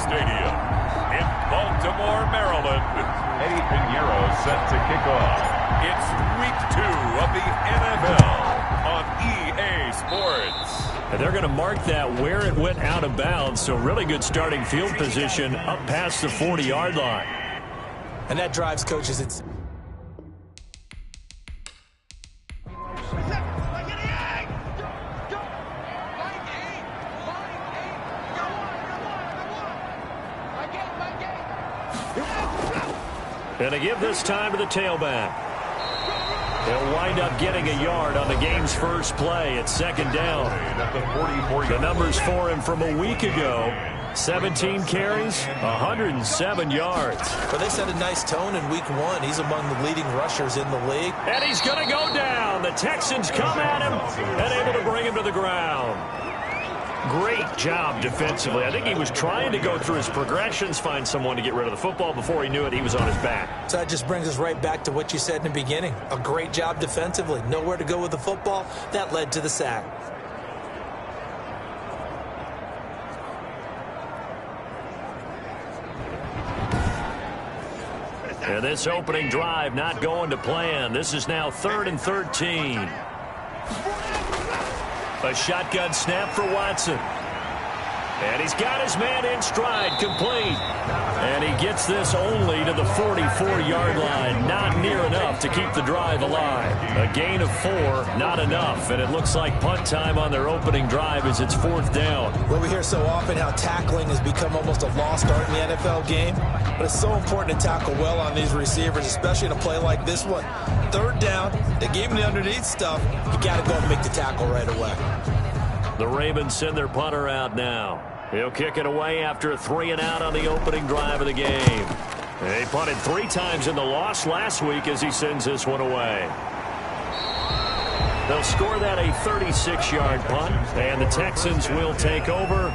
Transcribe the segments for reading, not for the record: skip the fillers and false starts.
Stadium in Baltimore, Maryland. Eddie Pinheiro set to kick off. It's week 2 of the NFL on EA Sports. And they're going to mark that where it went out of bounds, so really good starting field position up past the 40-yard line. And that drives coaches. It's and they give this time to the tailback. He'll wind up getting a yard on the game's first play. It's second down. The numbers for him from a week ago: 17 carries, 107 yards. But they set a nice tone in week 1. He's among the leading rushers in the league. And he's going to go down. The Texans come at him and able to bring him to the ground. Great job defensively. I think he was trying to go through his progressions, find someone to get rid of the football. Before he knew it, he was on his back. So that just brings us right back to what you said in the beginning. A great job defensively. Nowhere to go with the football. That led to the sack. And this opening drive not going to plan. This is now 3rd and 13. A shotgun snap for Watson. And he's got his man in stride, complete. And he gets this only to the 44-yard line. Not near enough to keep the drive alive. A gain of 4, not enough. And it looks like punt time on their opening drive as it's 4th down. Well, we hear so often how tackling has become almost a lost art in the NFL game. But it's so important to tackle well on these receivers, especially in a play like this one. 3rd down, they gave him the underneath stuff. You got to go and make the tackle right away. The Ravens send their punter out now. He'll kick it away after a 3-and-out on the opening drive of the game. They punted 3 times in the loss last week as he sends this one away. They'll score that a 36-yard punt, and the Texans will take over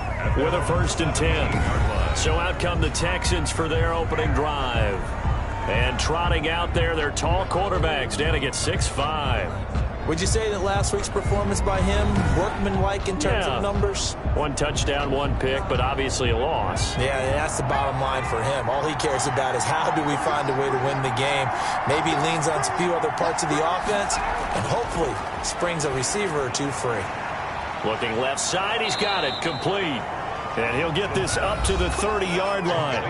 with a 1st and 10. So out come the Texans for their opening drive. And trotting out there, their tall quarterbacks, Danica at 6'5". Would you say that last week's performance by him, workmanlike in terms of numbers? 1 touchdown, 1 pick, but obviously a loss. Yeah, that's the bottom line for him. All he cares about is how do we find a way to win the game. Maybe leans on a few other parts of the offense, and hopefully springs a receiver or 2 free. Looking left side, he's got it, complete. And he'll get this up to the 30-yard line.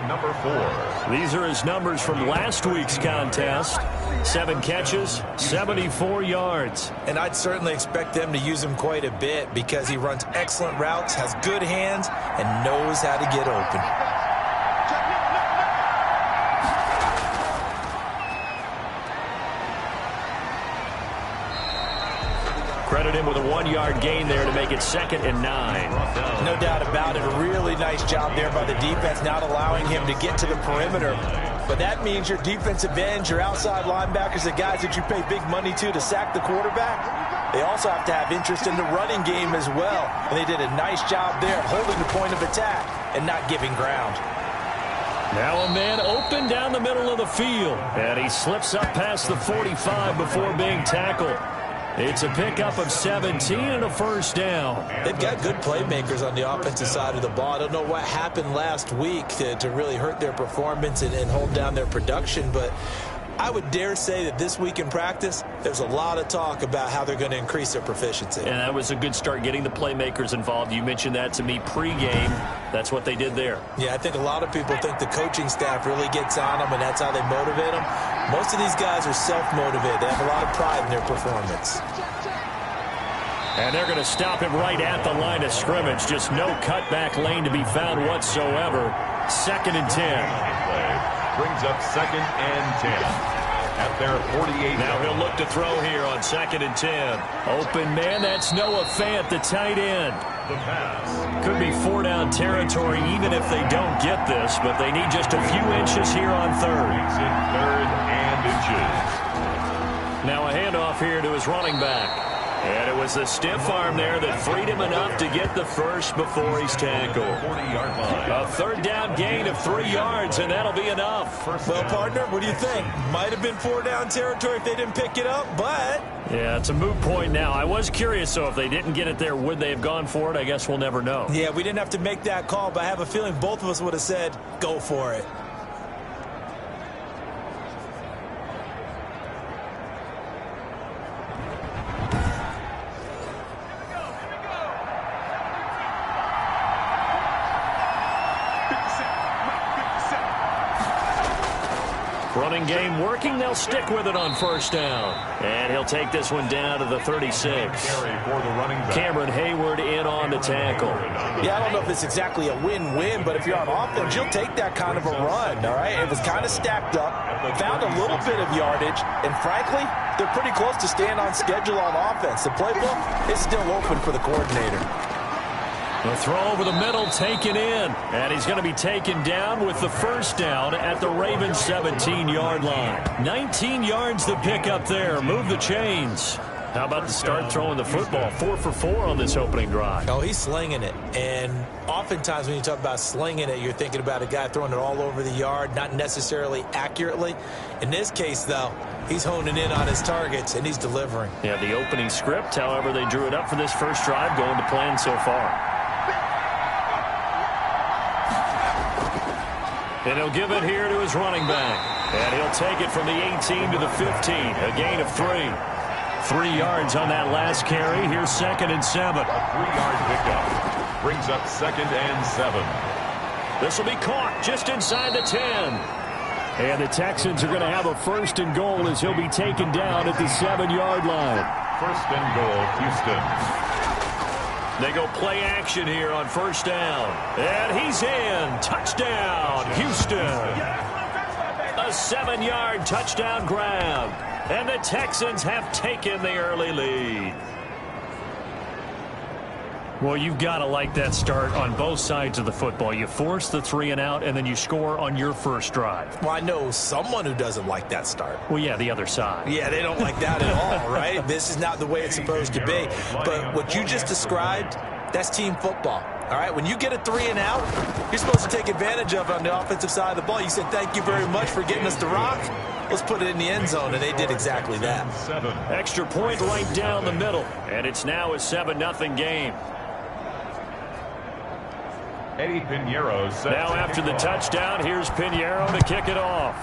Number 4. These are his numbers from last week's contest. 7 catches, 74 yards. And I'd certainly expect them to use him quite a bit because he runs excellent routes, has good hands, and knows how to get open. Credit him with a 1-yard gain there to make it 2nd and 9. No doubt about it. A really nice job there by the defense, not allowing him to get to the perimeter. But that means your defensive ends, your outside linebackers, the guys that you pay big money to sack the quarterback, they also have to have interest in the running game as well. And they did a nice job there holding the point of attack and not giving ground. Now a man open down the middle of the field. And he slips up past the 45 before being tackled. It's a pickup of 17 and a 1st down. They've got good playmakers on the offensive side of the ball. I don't know what happened last week to really hurt their performance and hold down their production, but I would dare say that this week in practice, there's a lot of talk about how they're going to increase their proficiency. And that was a good start, getting the playmakers involved. You mentioned that to me pregame. That's what they did there. Yeah, I think a lot of people think the coaching staff really gets on them, and that's how they motivate them. Most of these guys are self-motivated. They have a lot of pride in their performance. And they're going to stop him right at the line of scrimmage. Just no cutback lane to be found whatsoever. 2nd and 10. Brings up 2nd and 10 at their 48. Now he'll look to throw here on 2nd and 10. Open man, that's Noah Fant, the tight end. The pass. Could be 4-down territory even if they don't get this, but they need just a few inches here on 3rd. Makes it 3rd and inches. Now a handoff here to his running back. And it was the stiff arm there that freed him enough to get the first before he's tackled. A third down gain of 3 yards, and that'll be enough. Well, partner, what do you think? Might have been 4-down territory if they didn't pick it up, but... Yeah, it's a moot point now. I was curious, so if they didn't get it there, would they have gone for it? I guess we'll never know. Yeah, we didn't have to make that call, but I have a feeling both of us would have said, go for it. Running game working. They'll stick with it on first down. And he'll take this one down to the 36. Cameron Hayward in on the tackle. Yeah, I don't know if it's exactly a win-win, but if you're on offense, you'll take that kind of a run, all right? It was kind of stacked up, found a little bit of yardage, and frankly, they're pretty close to staying on schedule on offense. The playbook is still open for the coordinator. The throw over the middle taken in, and he's going to be taken down with the first down at the Ravens 17-yard line. 19 yards to pick up there. Move the chains. How about the start throwing the football? 4 for 4 on this opening drive. Oh, he's slinging it. And oftentimes when you talk about slinging it, you're thinking about a guy throwing it all over the yard, not necessarily accurately. In this case, though, he's honing in on his targets, and he's delivering. Yeah, the opening script, however, they drew it up for this first drive, going to plan so far. And he'll give it here to his running back. And he'll take it from the 18 to the 15. A gain of 3. 3 yards on that last carry. Here's 2nd and 7. A 3-yard pickup brings up 2nd and 7. This will be caught just inside the 10. And the Texans are going to have a 1st and goal as he'll be taken down at the 7-yard line. 1st and goal, Houston. They go play action here on first down. And he's in. Touchdown, Houston. A 7-yard touchdown grab. And the Texans have taken the early lead. Well, you've got to like that start on both sides of the football. You force the 3 and out, and then you score on your first drive. Well, I know someone who doesn't like that start. Well, yeah, the other side. Yeah, they don't like that at all, right? This is not the way it's supposed to be. But what you just described, that's team football. All right, when you get a 3 and out, you're supposed to take advantage of it on the offensive side of the ball. You said, thank you very much for getting us the rock. Let's put it in the end zone, and they did exactly that. Extra point right down the middle, and it's now a 7-0 game. Eddie Pinheiro set now after the touchdown, here's Pinheiro to kick it off.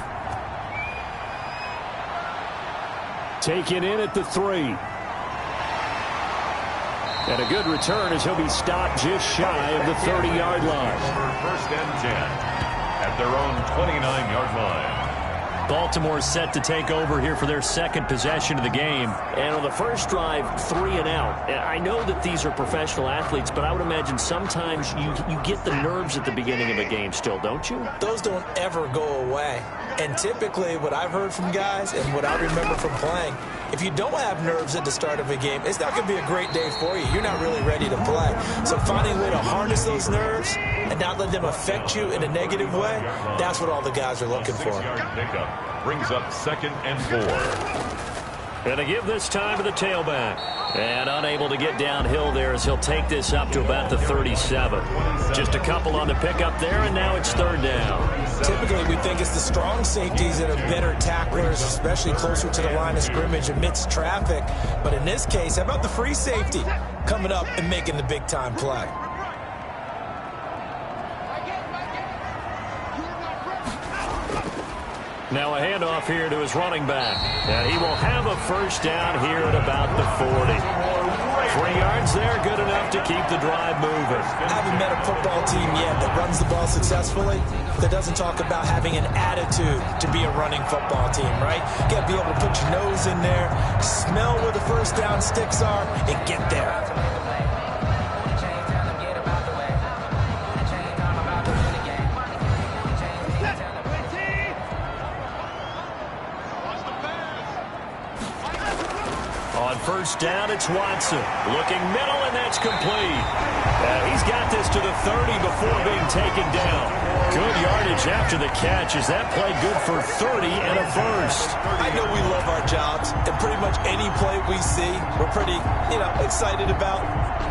Taken in at the 3. And a good return as he'll be stopped just shy of the 30-yard line. For 1st and 10 at their own 29-yard line. Baltimore set to take over here for their 2nd possession of the game. And on the first drive, 3 and out. I know that these are professional athletes, but I would imagine sometimes you get the nerves at the beginning of a game still, don't you? Those don't ever go away. And typically what I've heard from guys and what I remember from playing, if you don't have nerves at the start of a game, it's not going to be a great day for you. You're not really ready to play. So finding a way to harness those nerves and not let them affect you in a negative way, that's what all the guys are looking for. 6-yard pickup brings up 2nd and 4. Going to give this time to the tailback. And unable to get downhill there as he'll take this up to about the 37. Just a couple on the pickup there, and now it's 3rd down. Typically, we think it's the strong safeties that are better tacklers, especially closer to the line of scrimmage amidst traffic. But in this case, how about the free safety coming up and making the big-time play? Now a handoff here to his running back. And he will have a first down here at about the 40. 3 yards there, good enough to keep the drive moving. I haven't met a football team yet that runs the ball successfully that doesn't talk about having an attitude to be a running football team, right? You got to be able to put your nose in there, smell where the first down sticks are, and get there. On first down, it's Watson. Looking middle, and that's complete. He's got this to the 30 before being taken down. Good yardage yards after the catch. Is that play good for 30 and a first? I know we love our jobs, and pretty much any play we see, we're pretty, excited about.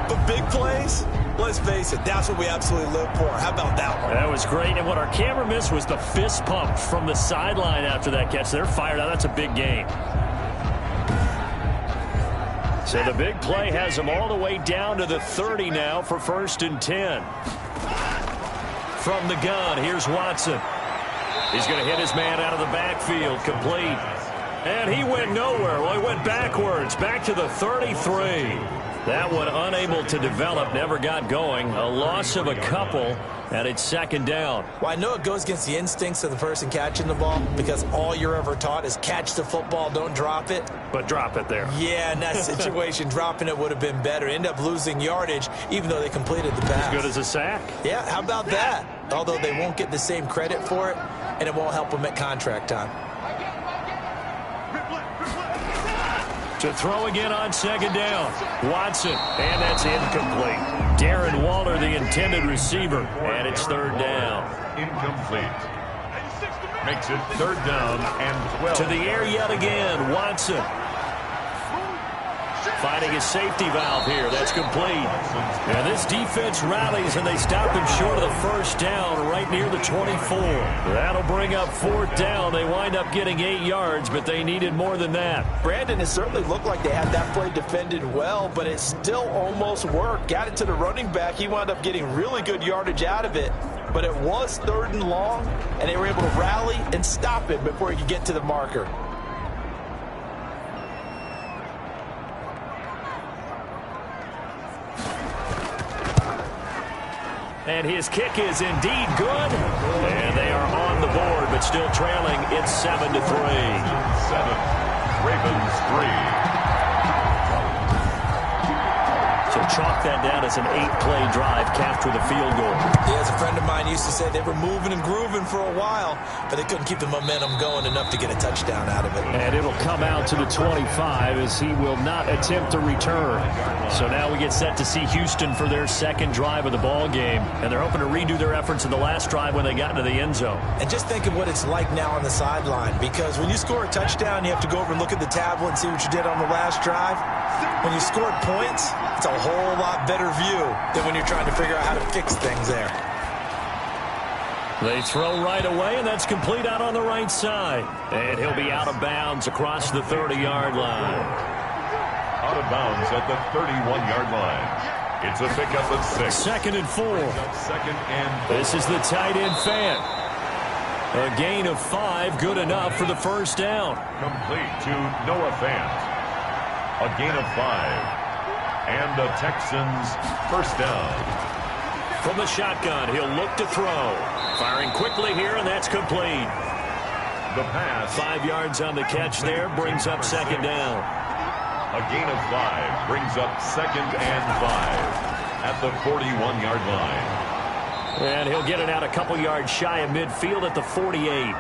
But big plays, let's face it, that's what we absolutely live for. How about that one? That was great, and what our camera missed was the fist pump from the sideline after that catch. They're fired out. That's a big game. So the big play has them all the way down to the 30 now for 1st and 10. From the gun, here's Watson. He's going to hit his man out of the backfield, complete. And he went nowhere. Well, he went backwards, back to the 33. That one unable to develop, never got going. A loss of a couple, and it's 2nd down. Well, I know it goes against the instincts of the person catching the ball because all you're ever taught is catch the football, don't drop it. But drop it there. Yeah, in that situation, dropping it would have been better. End up losing yardage, even though they completed the pass. As good as a sack. Yeah, how about that? Although they won't get the same credit for it, and it won't help them at contract time. To throw again on 2nd down. Watson, and that's incomplete. Darren Waller, the intended receiver, and it's 3rd down. Incomplete. Makes it 3rd down and 12. To the air yet again, Watson. Finding his safety valve here. That's complete. And this defense rallies, and they stop him short of the 1st down right near the 24. That'll bring up 4th down. They wind up getting 8 yards, but they needed more than that. Brandon, it certainly looked like they had that play defended well, but it still almost worked. Got it to the running back. He wound up getting really good yardage out of it, but it was 3rd and long, and they were able to rally and stop it before he could get to the marker. And his kick is indeed good. And they are on the board, but still trailing. It's 7-3. 7. Ravens 3. So chalk that down as an 8-play drive capped with a field goal. Yeah, as a friend of mine used to say, they were moving and grooving for a while, but they couldn't keep the momentum going enough to get a touchdown out of it. And it'll come out to the 25 as he will not attempt to return. So now we get set to see Houston for their 2nd drive of the ball game. And they're hoping to redo their efforts in the last drive when they got into the end zone. And just think of what it's like now on the sideline, because when you score a touchdown, you have to go over and look at the tablet and see what you did on the last drive. When you scored points, it's a whole lot better view than when you're trying to figure out how to fix things there. They throw right away, and that's complete out on the right side. And he'll be out of bounds across the 30-yard line. Out of bounds at the 31-yard line. It's a pickup of 6. 2nd and 4. 2nd and 4. This is the tight end Fant. A gain of 5, good enough for the 1st down. Complete to Noah Fant. A gain of 5. And the Texans 1st down. From the shotgun, he'll look to throw. Firing quickly here, and that's complete. The pass. 5 yards on the catch there, brings up 2nd down. A gain of 5 brings up 2nd and 5 at the 41-yard line. And he'll get it out a couple yards shy of midfield at the 48.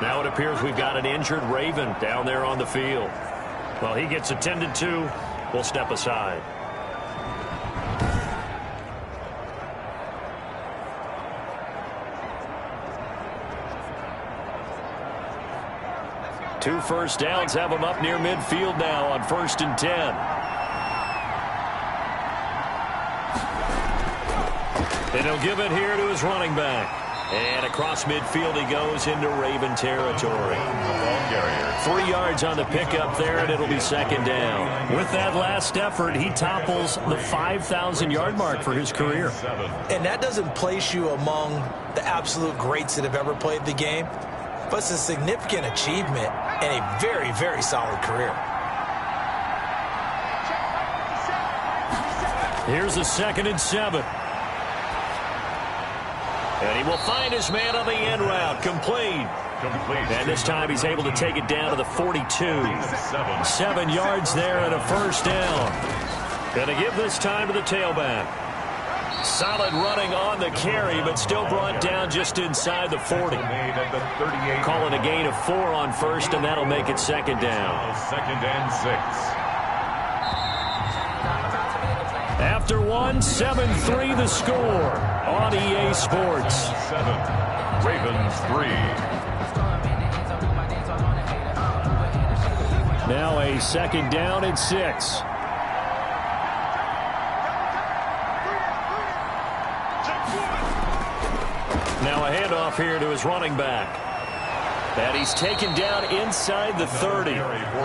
Now it appears we've got an injured Raven down there on the field. Well, he gets attended to. We'll step aside. Two 1st downs have him up near midfield now on 1st and 10. And he'll give it here to his running back. And across midfield he goes into Raven territory. 3 yards on the pickup there, and it'll be 2nd down. With that last effort, he topples the 5,000-yard mark for his career. And that doesn't place you among the absolute greats that have ever played the game, but it's a significant achievement and a very, very solid career. Here's a 2nd and 7. And he will find his man on the end route. Complete. And this time he's able to take it down to the 42. 7 yards there and a 1st down. Going to give this time to the tailback. Solid running on the carry, but still brought down just inside the 40. Call it a gain of 4 on 1st, and that'll make it 2nd down. 2nd and 6. After one, 7-3 the score on EA Sports. Ravens 3. Now a 2nd down and 6. Now a handoff here to his running back. And he's taken down inside the 30.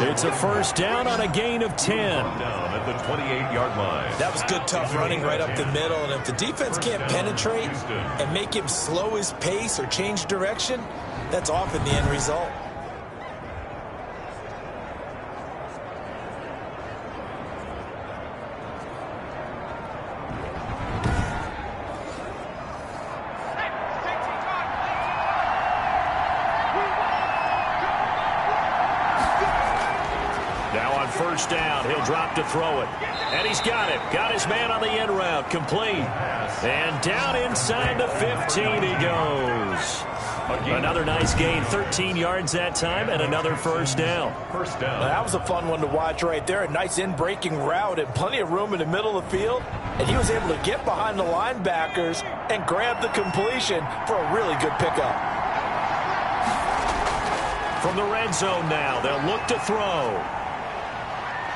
It's a 1st down on a gain of 10. Down at the 28-yard line. That was good, tough running right up the middle. And if the defense can't penetrate and make him slow his pace or change direction, that's often the end result. First down, he'll drop to throw it. And he's got it. Got his man on the end route. Complete. And down inside the 15 he goes. Another nice gain. 13 yards that time and another 1st down. That was a fun one to watch right there. A nice in-breaking route and plenty of room in the middle of the field. And he was able to get behind the linebackers and grab the completion for a really good pickup. From the red zone now, they'll look to throw.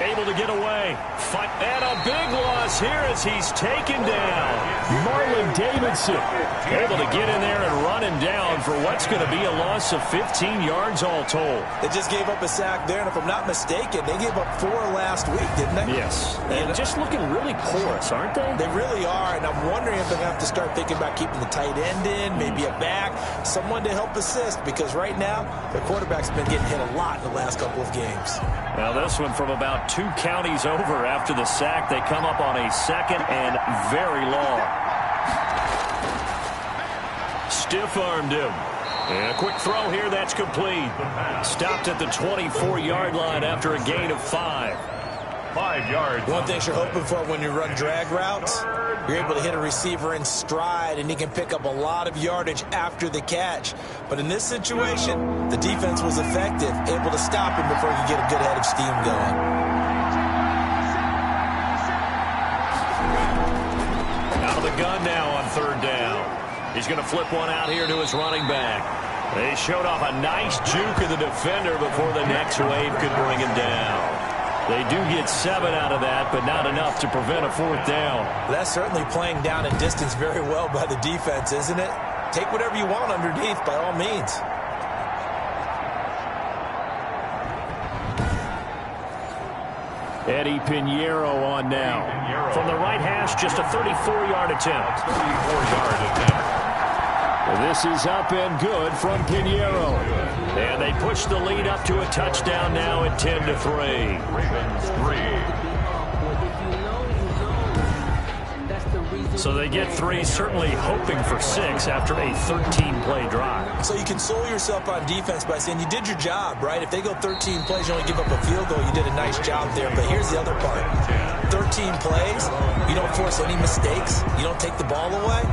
Able to get away. And a big loss here as he's taken down. Marlon Davidson able to get in there and run him down for what's going to be a loss of 15 yards all told. They just gave up a sack there, and if I'm not mistaken, they gave up 4 last week, didn't they? Yes. And just looking really porous, aren't they? They really are, and I'm wondering if they're going to have to start thinking about keeping the tight end in, maybe a back, someone to help assist, because right now, their quarterback's been getting hit a lot in the last couple of games. Now this one from about 2 counties over after the sack. They come up on a 2nd and very long. Stiff-armed him. And a quick throw here, that's complete. Stopped at the 24-yard line after a gain of 5. 5 yards. One thing you're hoping for when you run drag routes, you're able to hit a receiver in stride, and he can pick up a lot of yardage after the catch. But in this situation, the defense was effective, able to stop him before he could get a good head of steam going. Out of the gun now on 3rd down. He's going to flip one out here to his running back. They showed off a nice juke of the defender before the next wave could bring him down. They do get 7 out of that, but not enough to prevent a 4th down. That's certainly playing down and distance very well by the defense, isn't it? Take whatever you want underneath, by all means. Eddie Pinheiro on now. From the right hash, just a 34-yard attempt. 34-yard attempt. This is up and good from Pinheiro. And they push the lead up to a touchdown now at 10-3. Ravens 3. So they get 3, certainly hoping for 6 after a 13-play drive. So you console yourself on defense by saying you did your job, right? If they go 13 plays, you only give up a field goal, you did a nice job there. But here's the other part. 13 plays, you don't force any mistakes, you don't take the ball away.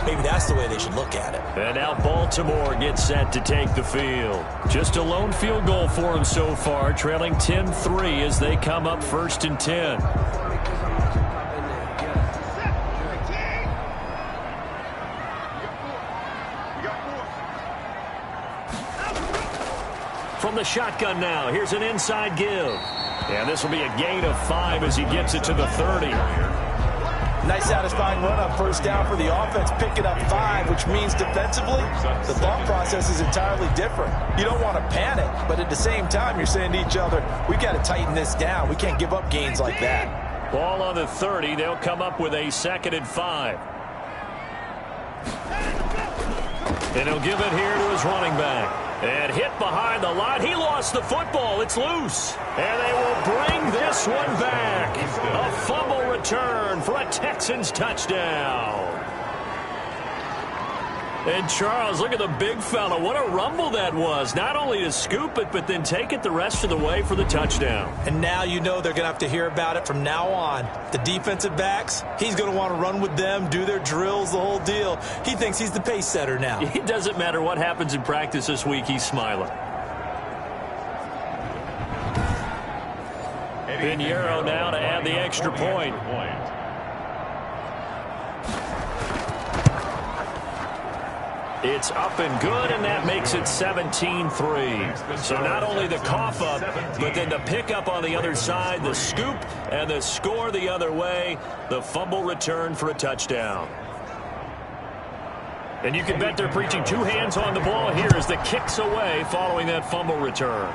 Maybe that's the way they should look at it. And now Baltimore gets set to take the field. Just a lone field goal for them so far, trailing 10-3 as they come up 1st and 10. From the shotgun now, here's an inside give. And this will be a gain of 5 as he gets it to the 30. Nice satisfying run on 1st down for the offense, picking up 5, which means defensively, the thought process is entirely different. You don't want to panic, but at the same time, you're saying to each other, we've got to tighten this down. We can't give up gains like that. Ball on the 30. They'll come up with a 2nd and 5. And he'll give it here to his running back. And hit behind the line. He lost the football. It's loose. And they will bring this one back. A fumble return for a Texans touchdown. And Charles, look at the big fella. What a rumble that was. Not only to scoop it, but then take it the rest of the way for the touchdown. And now you know they're going to have to hear about it from now on. The defensive backs, he's going to want to run with them, do their drills, the whole deal. He thinks he's the pace setter now. It doesn't matter what happens in practice this week. He's smiling. Pinheiro now to add the extra point. It's up and good, and that makes it 17-3. So not only the cough up, but then the pickup on the other side, the scoop, and the score the other way, the fumble return for a touchdown. And you can bet they're preaching two hands on the ball here as the kick's away following that fumble return.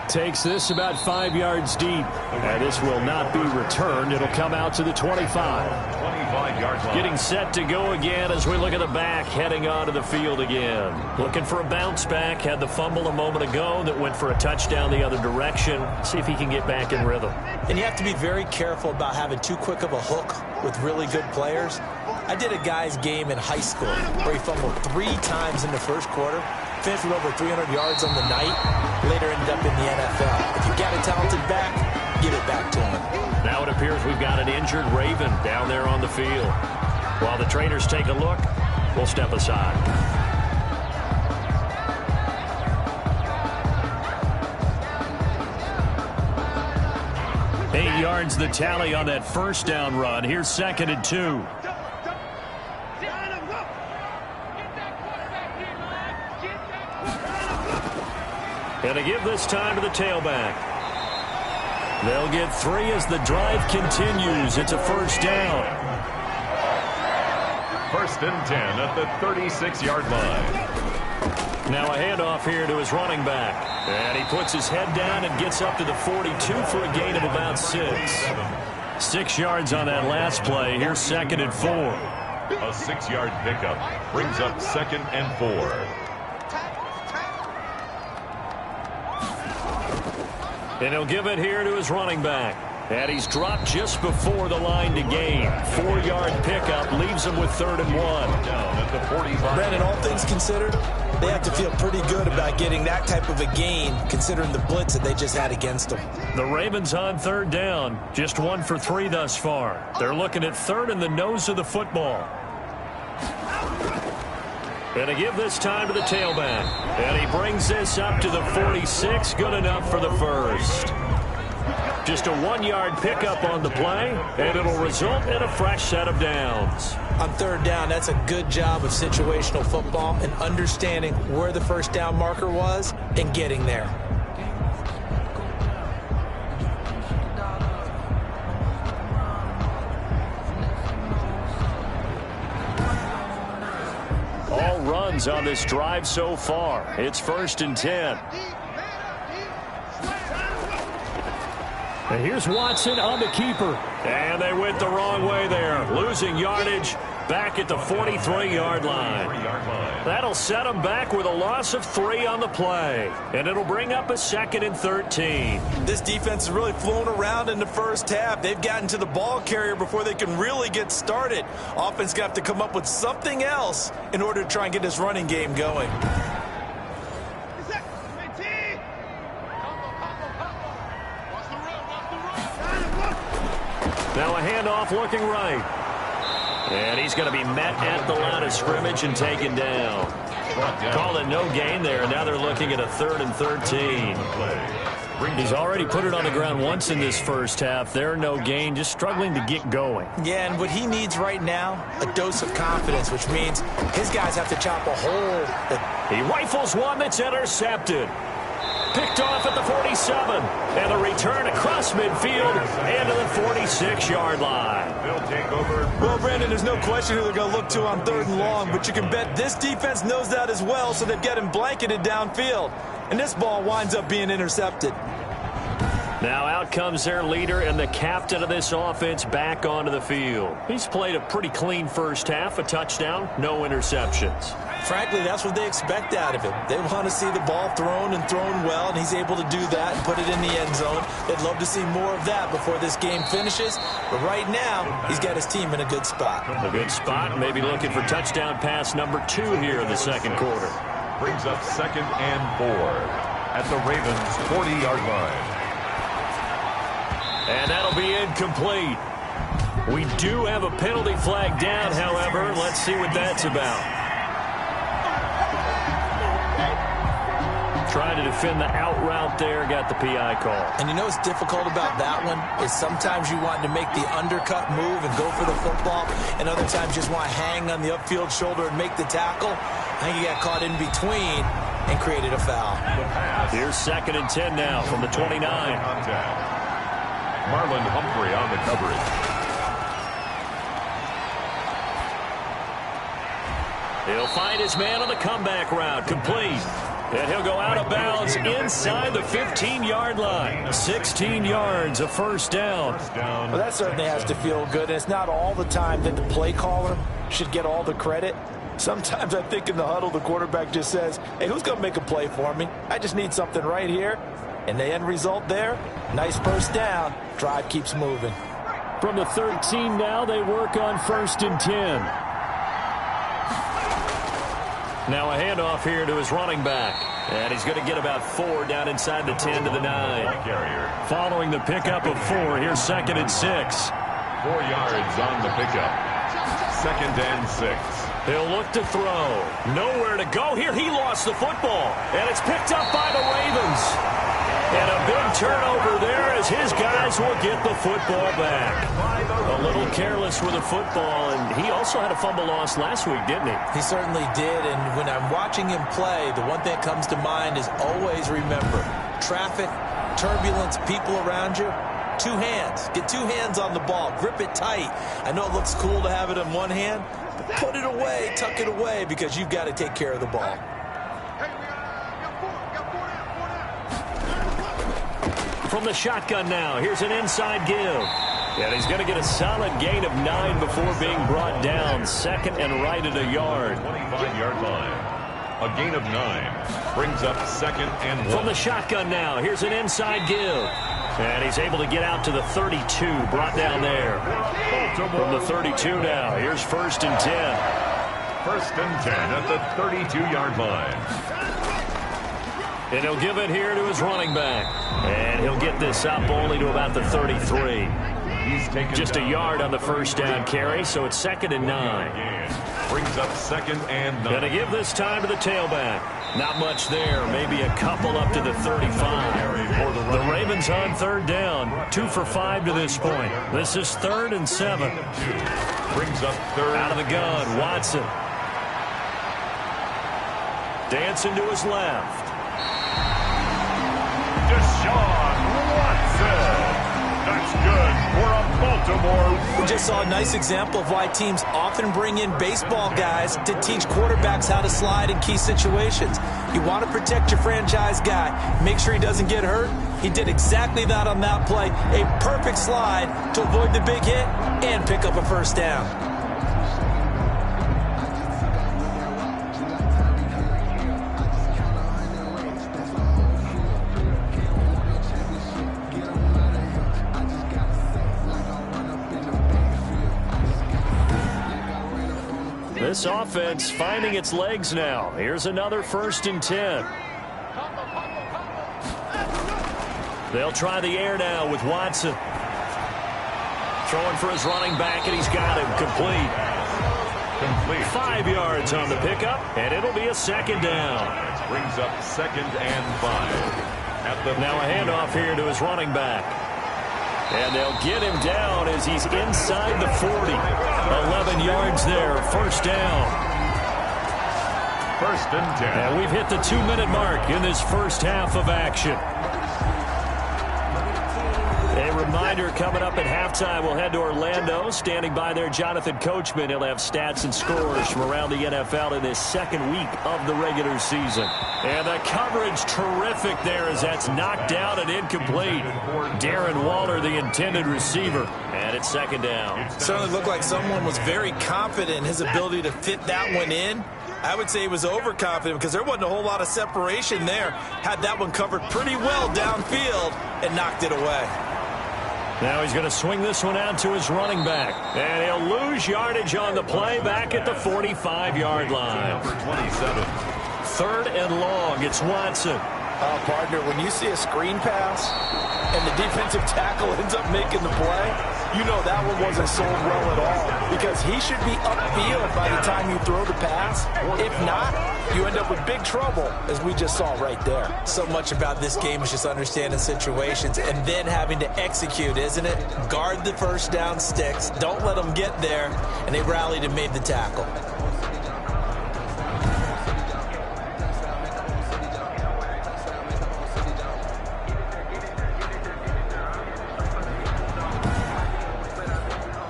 Takes this about 5 yards deep. And this will not be returned. It'll come out to the 25. 25-yard line. Getting set to go again as we look at the back heading onto the field again. Looking for a bounce back. Had the fumble a moment ago that went for a touchdown the other direction. See if he can get back in rhythm. And you have to be very careful about having too quick of a hook with really good players. I did a guy's game in high school where he fumbled 3 times in the first quarter. Finished with over 300 yards on the night. Later ended up in the NFL. If you've got a talented back, give it back to him. Now it appears we've got an injured Raven down there on the field. While the trainers take a look, we'll step aside. 8 yards the tally on that first down run. Here's 2nd and 2. And to give this time to the tailback. They'll get 3 as the drive continues. It's a first down. 1st and 10 at the 36-yard line. Now a handoff here to his running back. And he puts his head down and gets up to the 42 for a gain of about 6. 6 yards on that last play. Here's 2nd and 4. A 6-yard pickup brings up 2nd and 4. And he'll give it here to his running back. And he's dropped just before the line to gain. 4-yard pickup leaves him with 3rd and 1. Down at the 45. Brandon, all things considered, they have to feel pretty good about getting that type of a gain considering the blitz that they just had against them. The Ravens on 3rd down. Just 1 for 3 thus far. They're looking at 3rd in the nose of the football. And to give this time to the tailback. And he brings this up to the 46. Good enough for the first. Just a 1-yard pickup on the play, and it'll result in a fresh set of downs. On 3rd down, that's a good job of situational football and understanding where the first down marker was and getting there. All runs on this drive so far. It's 1st and 10. And here's Watson on the keeper. And they went the wrong way there. Losing yardage back at the 43-yard line. That'll set them back with a loss of 3 on the play. And it'll bring up a 2nd and 13. This defense has really flown around in the first half. They've gotten to the ball carrier before they can really get started. Offense got to come up with something else in order to try and get this running game going. Now a handoff looking right. And he's going to be met at the line of scrimmage and taken down. Called it no gain there. Now they're looking at a 3rd and 13. He's already put it on the ground once in this first half. They're no gain, just struggling to get going. Yeah, and what he needs right now, a dose of confidence, which means his guys have to chop a hole. He rifles one that's intercepted. Picked off at the 47. And a return across midfield and to the 46-yard line. They'll take over. Well, Brandon, there's no question who they're going to look to on 3rd and long, but you can bet this defense knows that as well, so they've got him blanketed downfield. And this ball winds up being intercepted. Now out comes their leader and the captain of this offense back onto the field. He's played a pretty clean first half, a touchdown, no interceptions. Frankly, that's what they expect out of him. They want to see the ball thrown and thrown well, and he's able to do that and put it in the end zone. They'd love to see more of that before this game finishes. But right now, he's got his team in a good spot. A good spot, maybe looking for touchdown pass number 2 here in the second quarter. Brings up 2nd and 4 at the Ravens' 40-yard line. And that'll be incomplete. We do have a penalty flag down, however. Let's see what that's about. Trying to defend the out route there, got the PI call. And you know what's difficult about that one is sometimes you want to make the undercut move and go for the football, and other times you just want to hang on the upfield shoulder and make the tackle. I think he got caught in between and created a foul. Here's 2nd and 10 now from the 29. Marlon Humphrey on the coverage. He'll find his man on the comeback route, complete. And he'll go out of bounds inside the 15-yard line. 16 yards, a first down. Well, that certainly has to feel good. And it's not all the time that the play caller should get all the credit. Sometimes I think in the huddle, the quarterback just says, hey, who's going to make a play for me? I just need something right here. And the end result there, nice first down. Drive keeps moving. From the 13 now, they work on 1st and 10. Now a handoff here to his running back. And he's going to get about 4 down inside the 10 to the 9. Following the pickup of 4, here's 2nd and 6. 4 yards on the pickup. 2nd and 6. He'll look to throw. Nowhere to go here. He lost the football. And it's picked up by the Ravens. And a big turnover there as his guys will get the football back. A little careless with the football, and he also had a fumble loss last week, didn't he? He certainly did, and when I'm watching him play, the one thing that comes to mind is always remember, traffic, turbulence, people around you, 2 hands. Get 2 hands on the ball. Grip it tight. I know it looks cool to have it in one hand, but put it away, tuck it away, because you've got to take care of the ball. From the shotgun now, here's an inside give. And he's going to get a solid gain of 9 before being brought down. 2nd and right at a yard. 25-yard line. A gain of 9 brings up 2nd and 1. From the shotgun now, here's an inside give. And he's able to get out to the 32, brought down there. From the 32 now, here's 1st and 10. 1st and 10 at the 32-yard line. And he'll give it here to his running back. And he'll get this up only to about the 33. Just a yard on the first down carry, so it's 2nd and 9. Brings up 2nd and 9. Going to give this time to the tailback. Not much there, maybe a couple up to the 35. The Ravens on 3rd down, 2 for 5 to this point. This is 3rd and 7. Brings up 3rd. Out of the gun, Watson. Dancing to his left. Deshaun Watson. That's good for a Baltimore. We just saw a nice example of why teams often bring in baseball guys to teach quarterbacks how to slide in key situations. You want to protect your franchise guy. Make sure he doesn't get hurt. He did exactly that on that play. A perfect slide to avoid the big hit and pick up a first down. This offense finding its legs now. Here's another 1st and 10. They'll try the air now with Watson. Throwing for his running back, and he's got him complete. 5 yards on the pickup, and it'll be a 2nd down. Brings up 2nd and 5. Now a handoff here to his running back. And they'll get him down as he's inside the 40. 11 yards there, first down. 1st and 10. And we've hit the 2-minute mark in this first half of action. A reminder coming up at halftime, we'll head to Orlando. Standing by there, Jonathan Coachman. He'll have stats and scores from around the NFL in his 2nd week of the regular season. And the coverage terrific there as that's knocked down and incomplete. Darren Waller, the intended receiver. And it's 2nd down. Certainly looked like someone was very confident in his ability to fit that one in. I would say he was overconfident because there wasn't a whole lot of separation there. Had that one covered pretty well downfield and knocked it away. Now he's going to swing this one out to his running back. And he'll lose yardage on the play back at the 45-yard line. 3rd and long. It's Watson. Partner, when you see a screen pass and the defensive tackle ends up making the play, you know that one wasn't sold well at all, because he should be upfield by the time you throw the pass. If not, you end up with big trouble, as we just saw right there. So much about this game is just understanding situations and then having to execute, isn't it? Guard the first down sticks, don't let them get there, and they rallied and made the tackle.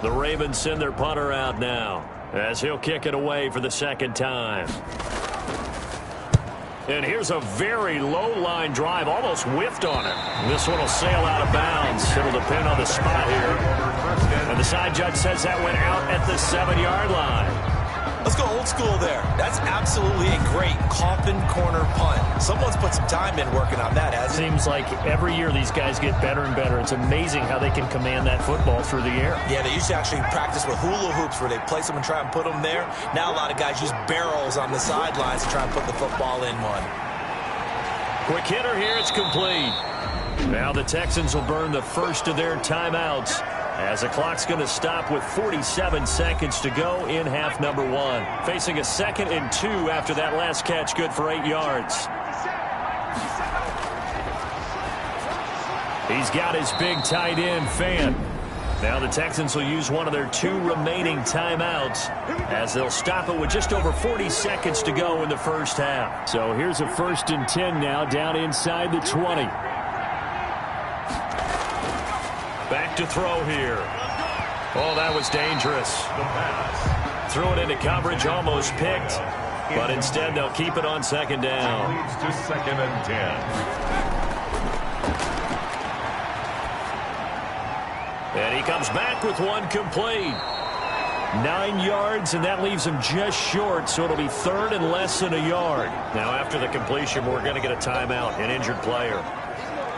The Ravens send their punter out now as he'll kick it away for the second time. And here's a very low-line drive, almost whiffed on it. This one will sail out of bounds. It'll depend on the spot here. And the side judge says that went out at the 7-yard line. Let's go old school there. That's absolutely a great coffin corner punt. Someone's put some time in working on that, hasn't it? Seems like every year these guys get better and better. It's amazing how they can command that football through the air. Yeah, they used to actually practice with hula hoops where they place them and try and put them there. Now a lot of guys use barrels on the sidelines to try and put the football in one. Quick hitter here, it's complete. Now the Texans will burn the first of their timeouts, as the clock's going to stop with 47 seconds to go in half number 1. Facing a 2nd and 2 after that last catch, good for 8 yards. He's got his big tight end, Fant. Now the Texans will use one of their 2 remaining timeouts, as they'll stop it with just over 40 seconds to go in the first half. So here's a 1st and 10 now, down inside the 20. Back to throw here. Oh, that was dangerous. Threw it into coverage, almost picked, but instead they'll keep it on 2nd down. Leads to 2nd and 10. And he comes back with one complete. 9 yards, and that leaves him just short, so it'll be 3rd and less than a yard. Now, after the completion, we're going to get a timeout, an injured player.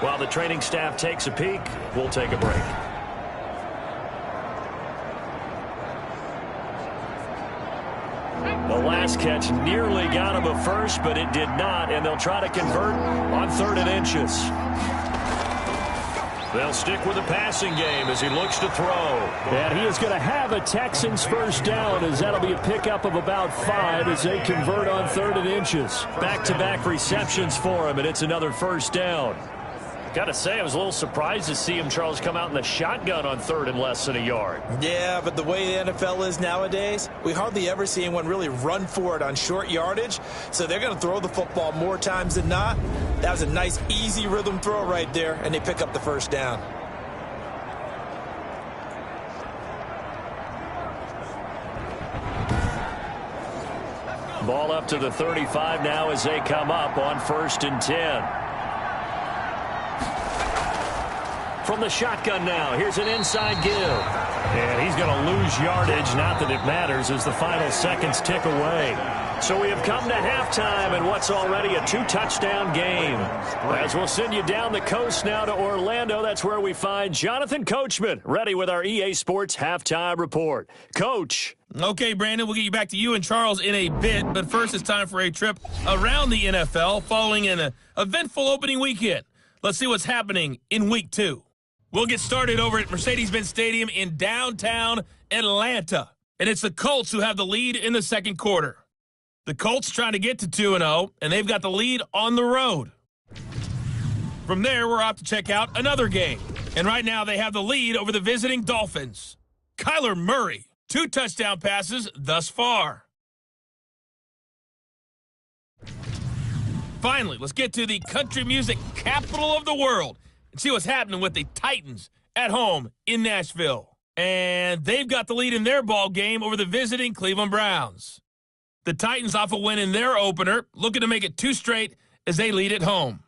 While the training staff takes a peek, we'll take a break. The last catch nearly got him a first, but it did not, and they'll try to convert on 3rd and inches. They'll stick with the passing game as he looks to throw. And he is going to have a Texans first down, as that'll be a pickup of about 5 as they convert on 3rd and inches. Back-to-back receptions for him, and it's another first down. Got to say, I was a little surprised to see him, Charles, come out in the shotgun on 3rd and less than a yard. Yeah, but the way the NFL is nowadays, we hardly ever see anyone really run for it on short yardage. So they're going to throw the football more times than not. That was a nice, easy rhythm throw right there, and they pick up the first down. Ball up to the 35 now as they come up on 1st and 10. From the shotgun now, here's an inside give. And he's going to lose yardage, not that it matters, as the final seconds tick away. So we have come to halftime in what's already a 2-touchdown game. As we'll send you down the coast now to Orlando, that's where we find Jonathan Coachman, ready with our EA Sports Halftime Report. Coach. Okay, Brandon, we'll get you back to you and Charles in a bit, but first it's time for a trip around the NFL following an eventful opening weekend. Let's see what's happening in Week 2. We'll get started over at Mercedes-Benz Stadium in downtown Atlanta. And it's the Colts who have the lead in the 2nd quarter. The Colts trying to get to 2-0, and they've got the lead on the road. From there, we're off to check out another game. And right now, they have the lead over the visiting Dolphins. Kyler Murray, 2 touchdown passes thus far. Finally, let's get to the country music capital of the world and see what's happening with the Titans at home in Nashville. And they've got the lead in their ball game over the visiting Cleveland Browns. The Titans off a win in their opener, looking to make it 2 straight as they lead at home.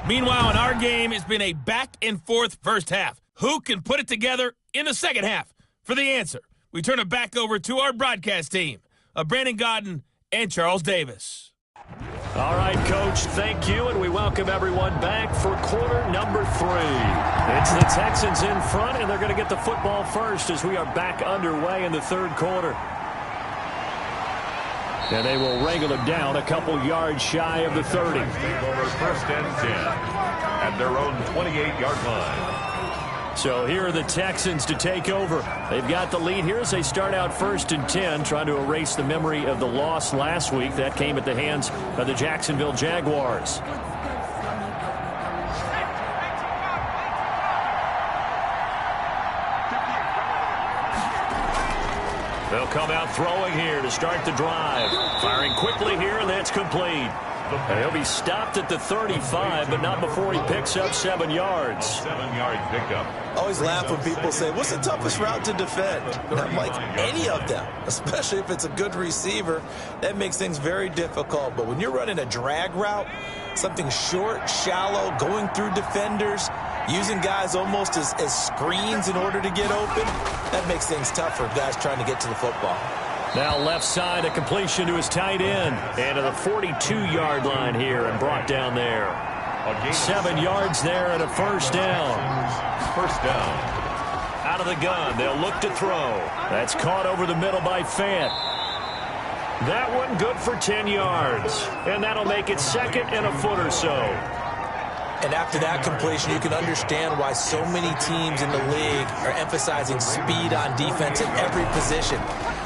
Meanwhile, in our game, it's been a back-and-forth first half. Who can put it together in the second half? For the answer, we turn it back over to our broadcast team of Brandon Gaudin and Charles Davis. All right, Coach, thank you, and we welcome everyone back for quarter number 3. It's the Texans in front, and they're going to get the football first as we are back underway in the 3rd quarter. And they will wrangle it down a couple yards shy of the 30. Over 1st and 10 at their own 28-yard line. So here are the Texans to take over. They've got the lead here as they start out 1st and 10, trying to erase the memory of the loss last week. That came at the hands of the Jacksonville Jaguars. They'll come out throwing here to start the drive. Firing quickly here, and that's complete. He'll be stopped at the 35, but not before he picks up 7 yards. 7-yard pickup. Always laugh when people say, what's the toughest route to defend? And I'm like, any of them, especially if it's a good receiver. That makes things very difficult. But when you're running a drag route, something short, shallow, going through defenders, using guys almost as screens in order to get open, that makes things tough for guys trying to get to the football. Now left side, a completion to his tight end. And to the 42-yard line here and brought down there. 7 yards there and a first down. First down. Out of the gun, they'll look to throw. That's caught over the middle by Fant. That one good for 10 yards. And that'll make it 2nd and a foot or so. And after that completion, you can understand why so many teams in the league are emphasizing speed on defense at every position.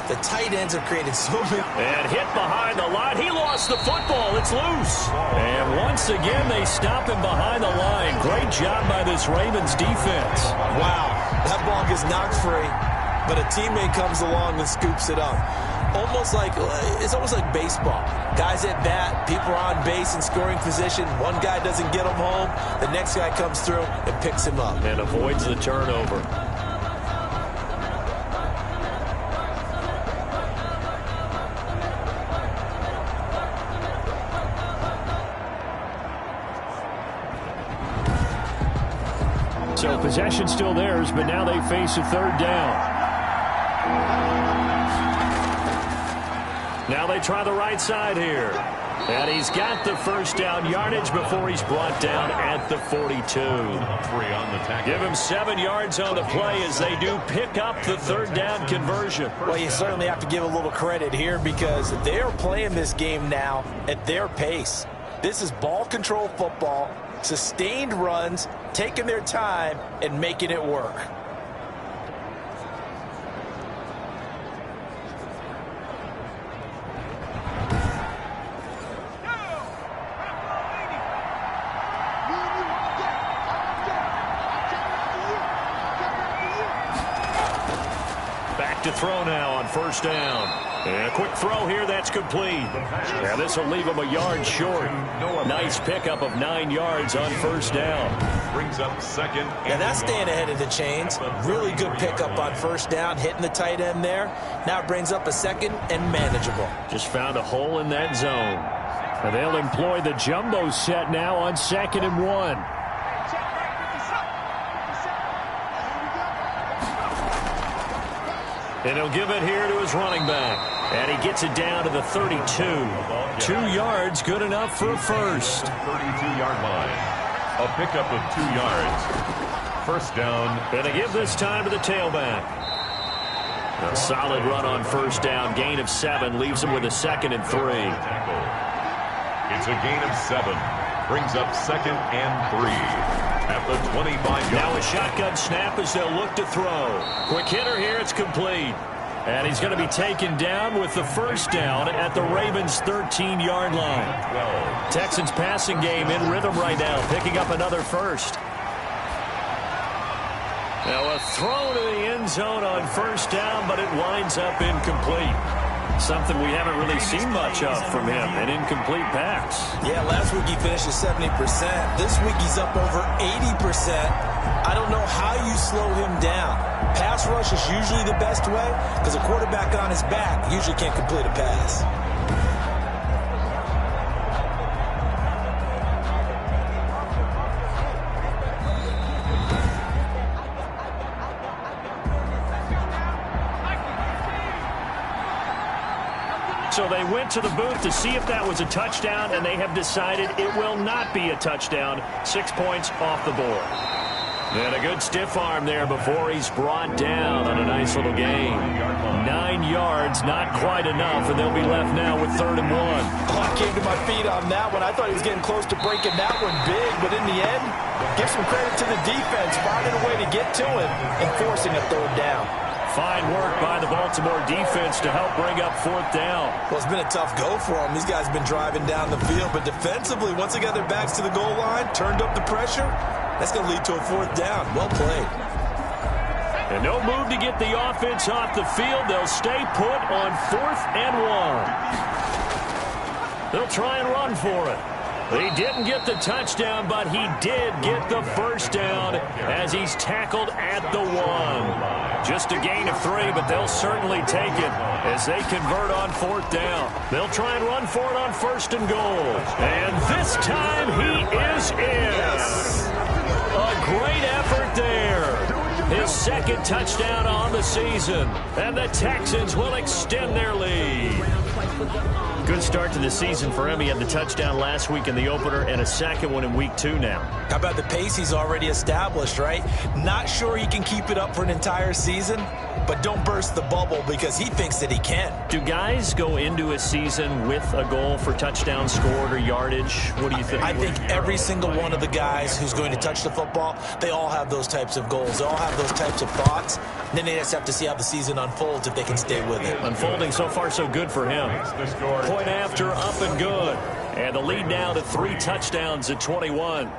The tight ends have created so many. And hit behind the line. He lost the football. It's loose. And once again, they stop him behind the line. Great job by this Ravens defense. Wow, that ball gets knocked free, but a teammate comes along and scoops it up. It's almost like baseball. Guys at bat, people are on base in scoring position. One guy doesn't get him home. The next guy comes through and picks him up. And avoids the turnover. So possession still theirs, but now they face a 3rd down. Now they try the right side here. And he's got the first down yardage before he's brought down at the 42. 3 on the tackle. Give him 7 yards on the play as they do pick up the 3rd down conversion. Well, you certainly have to give a little credit here because they're playing this game now at their pace. This is ball control football, sustained runs, taking their time and making it work. To throw now on 1st down. And a quick throw here, that's complete. Now this will leave him a yard short. Nice pickup of 9 yards on 1st down. Brings up 2nd. Now that's staying ahead of the chains. Really good pickup on 1st down, hitting the tight end there. Now it brings up a 2nd and manageable. Just found a hole in that zone. And they'll employ the jumbo set now on 2nd and 1. And he'll give it here to his running back. And he gets it down to the 32. 2 yards, good enough for a first. 32-yard line. A pickup of 2 yards. First down. And they give this time to the tailback. A solid run on 1st down. Gain of 7 leaves him with a 2nd and 3. It's a gain of 7. Brings up 2nd and 3. At the 25-yard. Now a shotgun snap as they'll look to throw. Quick hitter here, it's complete. And he's going to be taken down with the first down at the Ravens' 13-yard line. Texans passing game in rhythm right now, picking up another first. Now a throw to the end zone on first down, but it winds up incomplete. Something we haven't really seen much of from him, an incomplete pass. Yeah, last week he finished at 70%. This week he's up over 80%. I don't know how you slow him down. Pass rush is usually the best way because a quarterback on his back usually can't complete a pass. So they went to the booth to see if that was a touchdown, and they have decided it will not be a touchdown. 6 points off the board. And a good stiff arm there before he's brought down on a nice little gain. 9 yards, not quite enough, and they'll be left now with 3rd and 1. Oh, I came to my feet on that one. I thought he was getting close to breaking that one big, but in the end, give some credit to the defense, finding a way to get to him and forcing a 3rd down. Fine work by the Baltimore defense to help bring up 4th down. Well, it's been a tough go for them. These guys have been driving down the field, but defensively, once they got their backs to the goal line, turned up the pressure, that's going to lead to a 4th down. Well played. And no move to get the offense off the field. They'll stay put on 4th and 1. They'll try and run for it. He didn't get the touchdown, but he did get the 1st down as he's tackled at the 1. Just a gain of 3, but they'll certainly take it as they convert on 4th down. They'll try and run for it on 1st and goal. And this time he is in. A great effort there. His 2nd touchdown on the season. And the Texans will extend their lead. Good start to the season for him. He had the touchdown last week in the opener and a 2nd one in week 2 now. How about the pace he's already established, right? Not sure he can keep it up for an entire season, but don't burst the bubble because he thinks that he can. Do guys go into a season with a goal for touchdown scored or yardage? What do you think? I think every single one of the guys who's going to touch the football, they all have those types of goals. They all have those types of thoughts. And then they just have to see how the season unfolds if they can stay with it. Unfolding so far so good for him. Point after, up and good. And the lead now to 3 touchdowns at 21.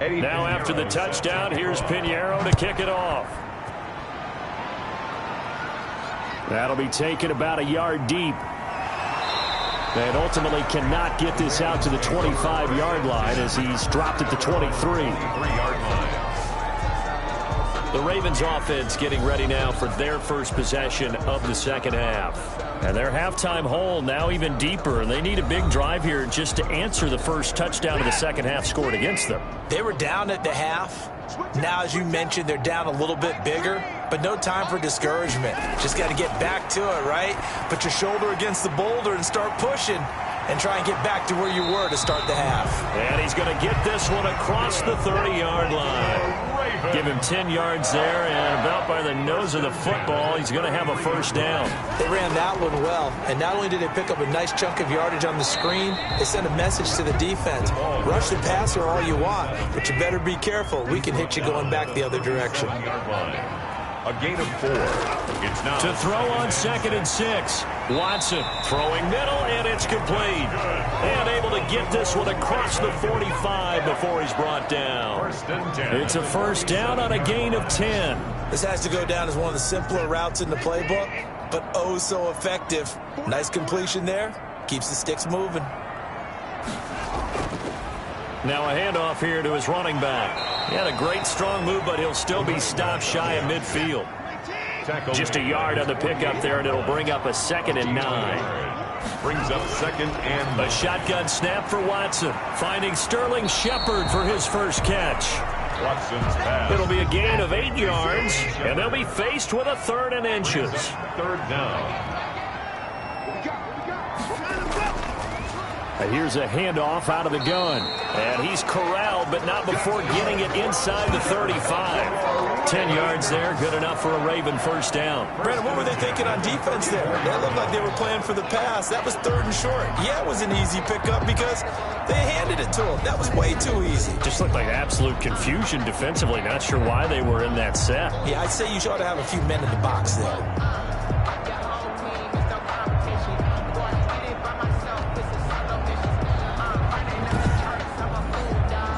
Now after the touchdown, here's Pinheiro to kick it off. That'll be taken about a yard deep. And ultimately cannot get this out to the 25-yard line as he's dropped at the 23. The Ravens offense getting ready now for their first possession of the 2nd half. And their halftime hole now even deeper, and they need a big drive here just to answer the first touchdown of the 2nd half scored against them. They were down at the half. Now, as you mentioned, they're down a little bit bigger, but no time for discouragement. Just got to get back to it, right? Put your shoulder against the boulder and start pushing and try and get back to where you were to start the half. And he's going to get this one across the 30-yard line. Give him 10 yards there, and about by the nose of the football, he's going to have a 1st down. They ran that one well, and not only did they pick up a nice chunk of yardage on the screen, they sent a message to the defense. Rush the passer all you want, but you better be careful. We can hit you going back the other direction. A gain of 4. It's now to throw on 2nd and 6. Watson throwing middle, and it's complete. And able to get this one across the 45 before he's brought down. 1st and 10. It's a 1st down on a gain of 10. This has to go down as one of the simpler routes in the playbook, but oh so effective. Nice completion there. Keeps the sticks moving. Now a handoff here to his running back. He had a great strong move, but he'll still be stopped shy of midfield. Just a yard on the pickup there, and it'll bring up a 2nd and 9. Brings up 2nd and 9. A shotgun snap for Watson, finding Sterling Shepard for his first catch. Watson's pass. It'll be a gain of 8 yards, and they'll be faced with a 3rd and inches. 3rd down. Here's a handoff out of the gun. And he's corralled, but not before getting it inside the 35. 10 yards there, good enough for a Raven 1st down. Brandon, what were they thinking on defense there? That looked like they were playing for the pass. That was 3rd and short. Yeah, it was an easy pickup because they handed it to him. That was way too easy. Just looked like absolute confusion defensively. Not sure why they were in that set. Yeah, I'd say you ought to have a few men in the box there.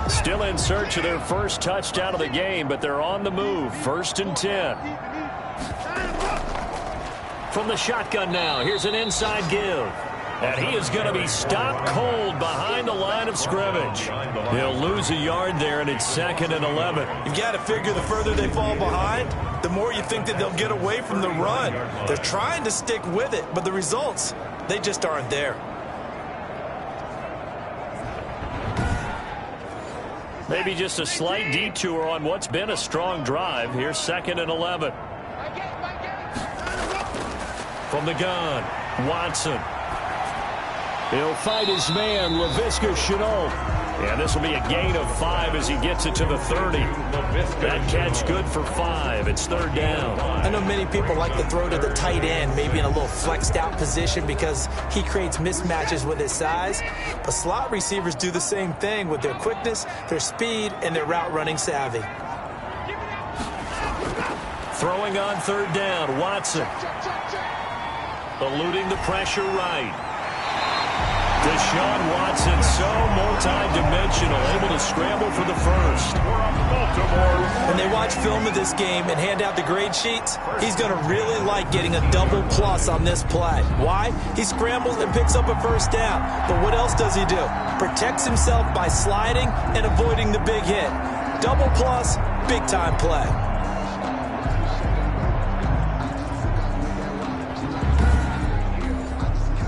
Still in search of their first touchdown of the game, but they're on the move. 1st and 10. From the shotgun now, here's an inside give. And he is going to be stopped cold behind the line of scrimmage. He'll lose a yard there, and it's 2nd and 11. You've got to figure the further they fall behind, the more you think that they'll get away from the run. They're trying to stick with it, but the results, they just aren't there. Maybe just a slight detour on what's been a strong drive. Here's 2nd and 11. From the gun, Watson. He'll fight his man, Laviska Shenault. And this will be a gain of 5 as he gets it to the 30. That catch good for 5. It's third down. I know many people like to throw to the tight end, maybe in a little flexed out position because he creates mismatches with his size. But slot receivers do the same thing with their quickness, their speed, and their route running savvy. Throwing on third down, Watson. Eluding the pressure right. Deshaun Watson, so multi-dimensional, able to scramble for the first. When they watch film of this game and hand out the grade sheets, he's going to really like getting a double plus on this play. Why? He scrambles and picks up a first down. But what else does he do? Protects himself by sliding and avoiding the big hit. Double plus, big-time play.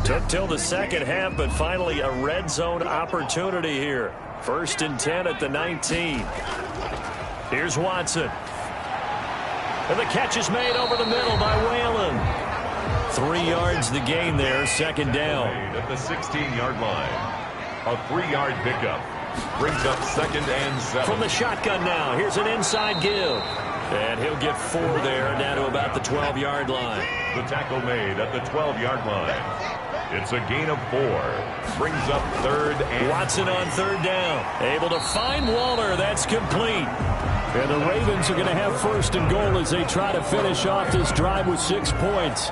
Took till the second half, but finally a red zone opportunity here. 1st and 10 at the 19. Here's Watson. And the catch is made over the middle by Whalen. 3 yards the gain there, second down. At the 16-yard line. A 3-yard pickup. Brings up 2nd and 7. From the shotgun now, here's an inside give. And he'll get 4 there, down to about the 12-yard line. The tackle made at the 12-yard line. It's a gain of 4. Brings up 3rd and... Watson on third down. Able to find Waller. That's complete. And the Ravens are going to have 1st and goal as they try to finish off this drive with 6 points.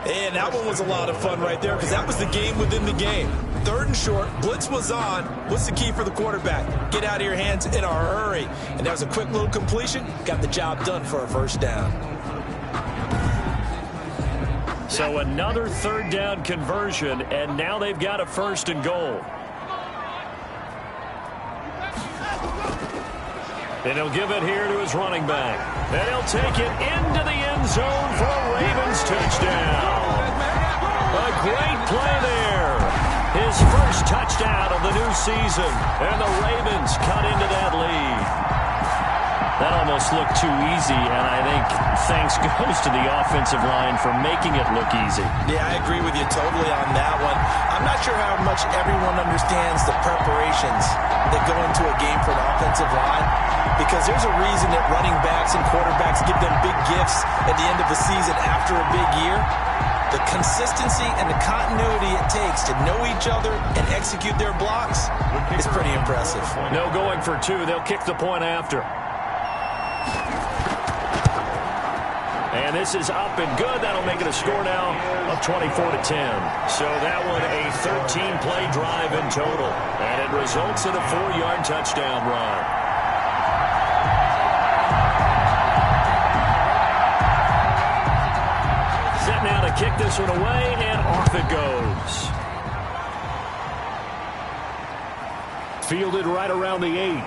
And that one was a lot of fun right there because that was the game within the game. 3rd and short, blitz was on. What's the key for the quarterback? Get out of your hands in a hurry. And that was a quick little completion. Got the job done for a first down. So another third down conversion, and now they've got a 1st and goal. And he'll give it here to his running back. And he'll take it into the end zone for a Ravens touchdown. A great play there. His first touchdown of the new season. And the Ravens cut into that lead. That almost looked too easy, and I think thanks goes to the offensive line for making it look easy. Yeah, I agree with you totally on that one. I'm not sure how much everyone understands the preparations that go into a game for an offensive line, because there's a reason that running backs and quarterbacks give them big gifts at the end of the season after a big year. The consistency and the continuity it takes to know each other and execute their blocks is pretty impressive. No going for 2. They'll kick the point after. And this is up and good. That'll make it a score now of 24-10. So that one a 13-play drive in total. And it results in a 4-yard touchdown run. Set now to kick this one away, and off it goes. Fielded right around the 8.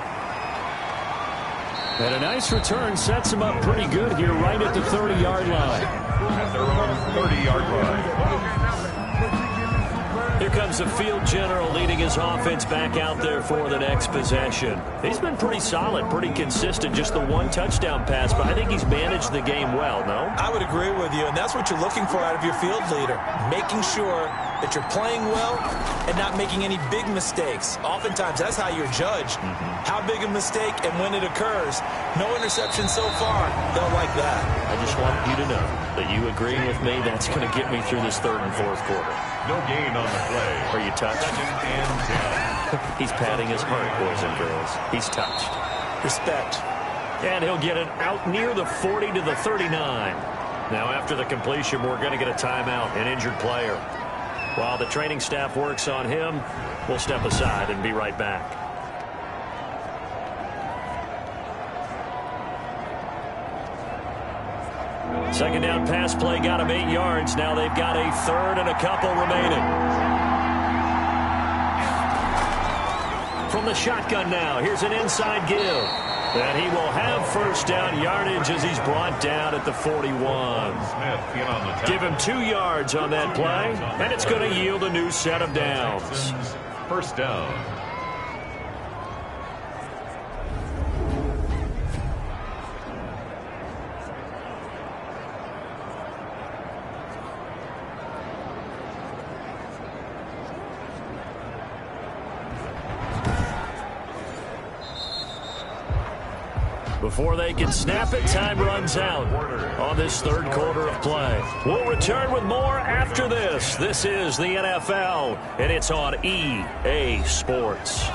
And a nice return sets him up pretty good here right at the 30-yard line. At their own 30-yard line. Here comes the field general leading his offense back out there for the next possession. He's been pretty solid, pretty consistent, just the 1 touchdown pass, but I think he's managed the game well, no? I would agree with you, and that's what you're looking for out of your field leader, making sure that you're playing well and not making any big mistakes. Oftentimes, that's how you're judged. How big a mistake and when it occurs. No interception so far. They'll like that. I just want you to know that you agreeing with me, that's going to get me through this 3rd and 4th quarter. No gain on the play. Are you touched? 2nd and 10. He's patting his heart, boys and girls. He's touched. Respect. And he'll get it out near the 40 to the 39. Now, after the completion, we're going to get a timeout, an injured player. While the training staff works on him, we'll step aside and be right back. Second down pass play got him 8 yards. Now they've got a 3rd and a couple remaining. From the shotgun now, here's an inside give. And he will have 1st down yardage as he's brought down at the 41. Give him 2 yards on that play, and it's going to yield a new set of downs. 1st down. Before they can snap it, time runs out on this third quarter of play. We'll return with more after this. This is the NFL, and it's on EA Sports.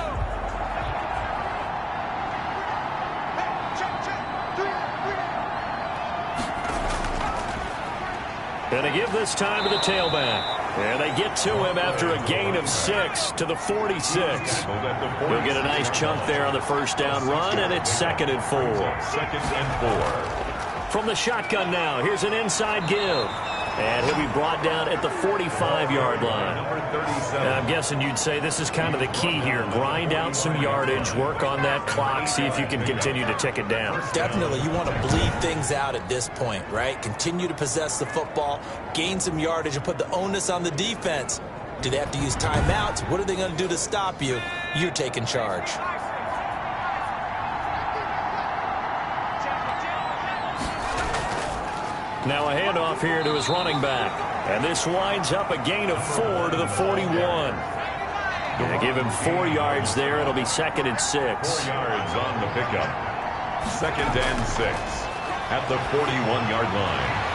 And they give this time to the tailback. And they get to him after a gain of 6 to the 46. He'll get a nice chunk there on the first down run, and it's 2nd and 4. 2nd and 4. From the shotgun now, here's an inside give. And he'll be brought down at the 45-yard line. And I'm guessing you'd say this is kind of the key here. Grind out some yardage, work on that clock, see if you can continue to tick it down. Definitely, you want to bleed things out at this point, right? Continue to possess the football, gain some yardage, and put the onus on the defense. Do they have to use timeouts? What are they going to do to stop you? You're taking charge. Now a handoff here to his running back. And this winds up a gain of 4 to the 41. Going to give him 4 yards there. It'll be 2nd and 6. 4 yards on the pickup. 2nd and 6 at the 41-yard line.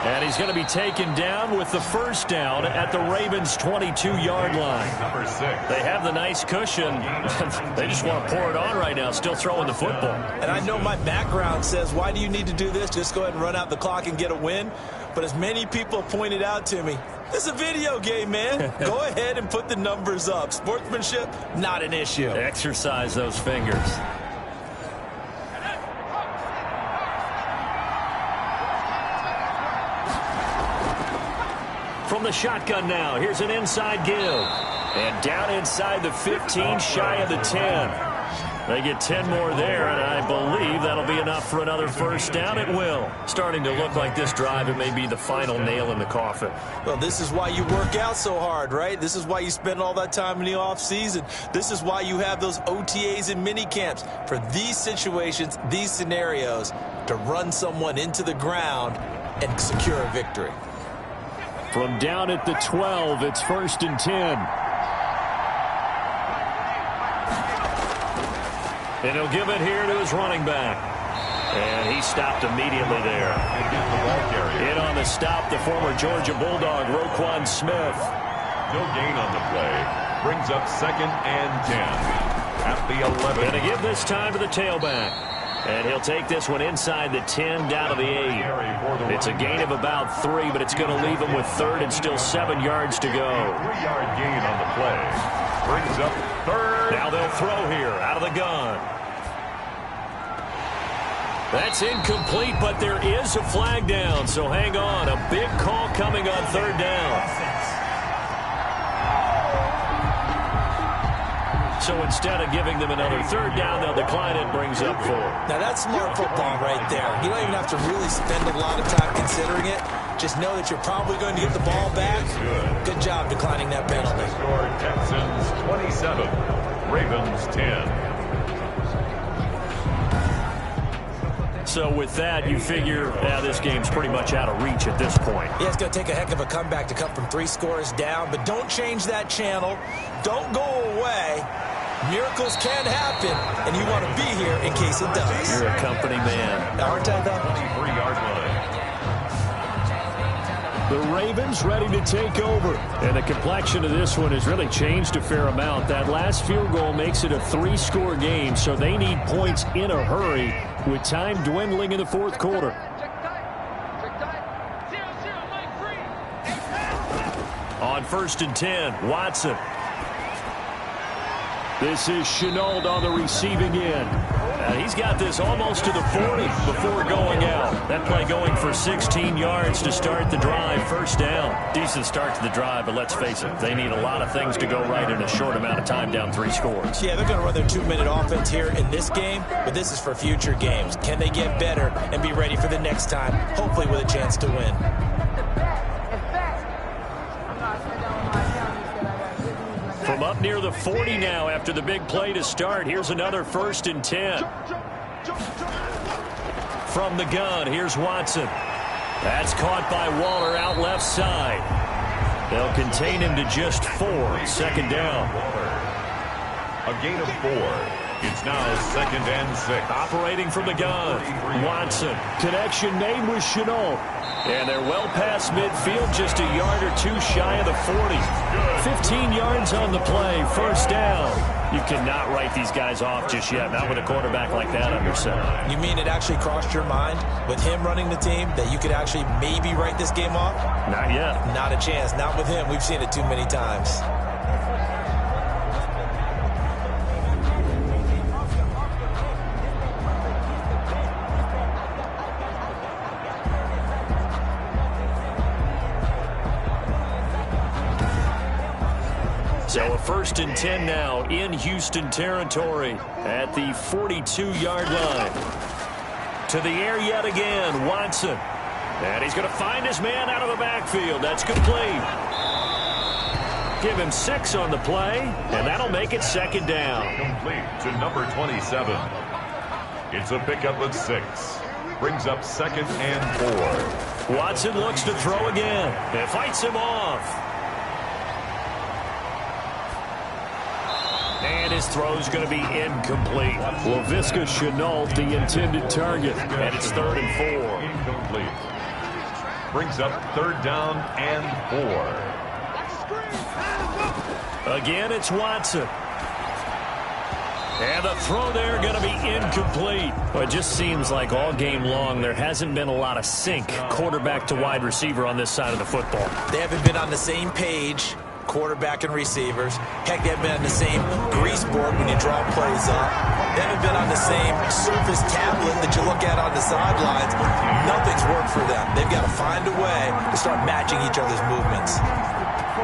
And he's going to be taken down with the first down at the Ravens' 22-yard line. Number 6. They have the nice cushion. They just want to pour it on right now, still throwing the football. And I know my background says, why do you need to do this? Just go ahead and run out the clock and get a win. But as many people pointed out to me, this is a video game, man. Go ahead and put the numbers up. Sportsmanship, not an issue. Exercise those fingers. From the shotgun now, here's an inside give. And down inside the 15, shy of the 10. They get 10 more there, and I believe that'll be enough for another first down. It will. Starting to look like this drive, it may be the final nail in the coffin. Well, this is why you work out so hard, right? This is why you spend all that time in the offseason. This is why you have those OTAs and mini camps. For these situations, these scenarios, to run someone into the ground and secure a victory. From down at the 12, it's 1st and 10. And he'll give it here to his running back. And he stopped immediately there. In on the stop, the former Georgia Bulldog, Roquan Smith. No gain on the play. Brings up 2nd and 10 at the 11. And to give this time to the tailback. And he'll take this one inside the 10, down to the 8. It's a gain of about 3, but it's going to leave him with 3rd and still 7 yards to go. 3-yard gain on the play. Brings up 3rd. Now they'll throw here out of the gun. That's incomplete, but there is a flag down, so hang on. A big call coming on 3rd down. So instead of giving them another 3rd down, they'll decline it, brings up 4. Now that's smart football right there. You don't even have to really spend a lot of time considering it. Just know that you're probably going to get the ball back. Good job declining that penalty. Score Texans 27, Ravens 10. So with that, you figure this game's pretty much out of reach at this point. Yeah, it's going to take a heck of a comeback to come from 3 scores down, but don't change that channel. Don't go away. Miracles can happen, and you want to be here in case it does. You're a company man. Aren't I, though? 23-yard line. The Ravens ready to take over. And the complexion of this one has really changed a fair amount. That last field goal makes it a 3-score game, so they need points in a hurry with time dwindling in the 4th quarter. On 1st and 10, Watson. This is Shenault on the receiving end. He's got this almost to the 40 before going out. That play going for 16 yards to start the drive. 1st down. Decent start to the drive, but let's face it, they need a lot of things to go right in a short amount of time down 3 scores. Yeah, they're going to run their 2-minute offense here in this game, but this is for future games. Can they get better and be ready for the next time, hopefully with a chance to win? From up near the 40 now after the big play to start. Here's another 1st and 10. From the gun, here's Watson. That's caught by Waller out left side. They'll contain him to just 4. 2nd down. A gain of 4. It's now 2nd and 6. Operating from the gun, Watson. Connection made with Shenault. And they're well past midfield, just a yard or two shy of the 40. 15 yards on the play, first down. You cannot write these guys off just yet, not with a quarterback like that under center. You mean it actually crossed your mind with him running the team that you could actually maybe write this game off? Not yet. Not a chance. Not with him. We've seen it too many times. So a 1st and 10 now in Houston territory at the 42-yard line. To the air yet again, Watson. And he's going to find his man out of the backfield. That's complete. Give him 6 on the play, and that'll make it 2nd down. Complete to number 27. It's a pickup of 6. Brings up 2nd and 4. Watson looks to throw again. It fights him off. And his throw's going to be incomplete. Laviska Shenault, the intended target. And it's 3rd and 4. Incomplete. Brings up 3rd down and 4. Again, it's Watson. And the throw there going to be incomplete. Well, it just seems like all game long there hasn't been a lot of sync quarterback to wide receiver on this side of the football. They haven't been on the same page, quarterback and receivers. Heck, they haven't been on the same grease board when you draw plays up. They haven't been on the same Surface tablet that you look at on the sidelines. Nothing's worked for them. They've got to find a way to start matching each other's movements.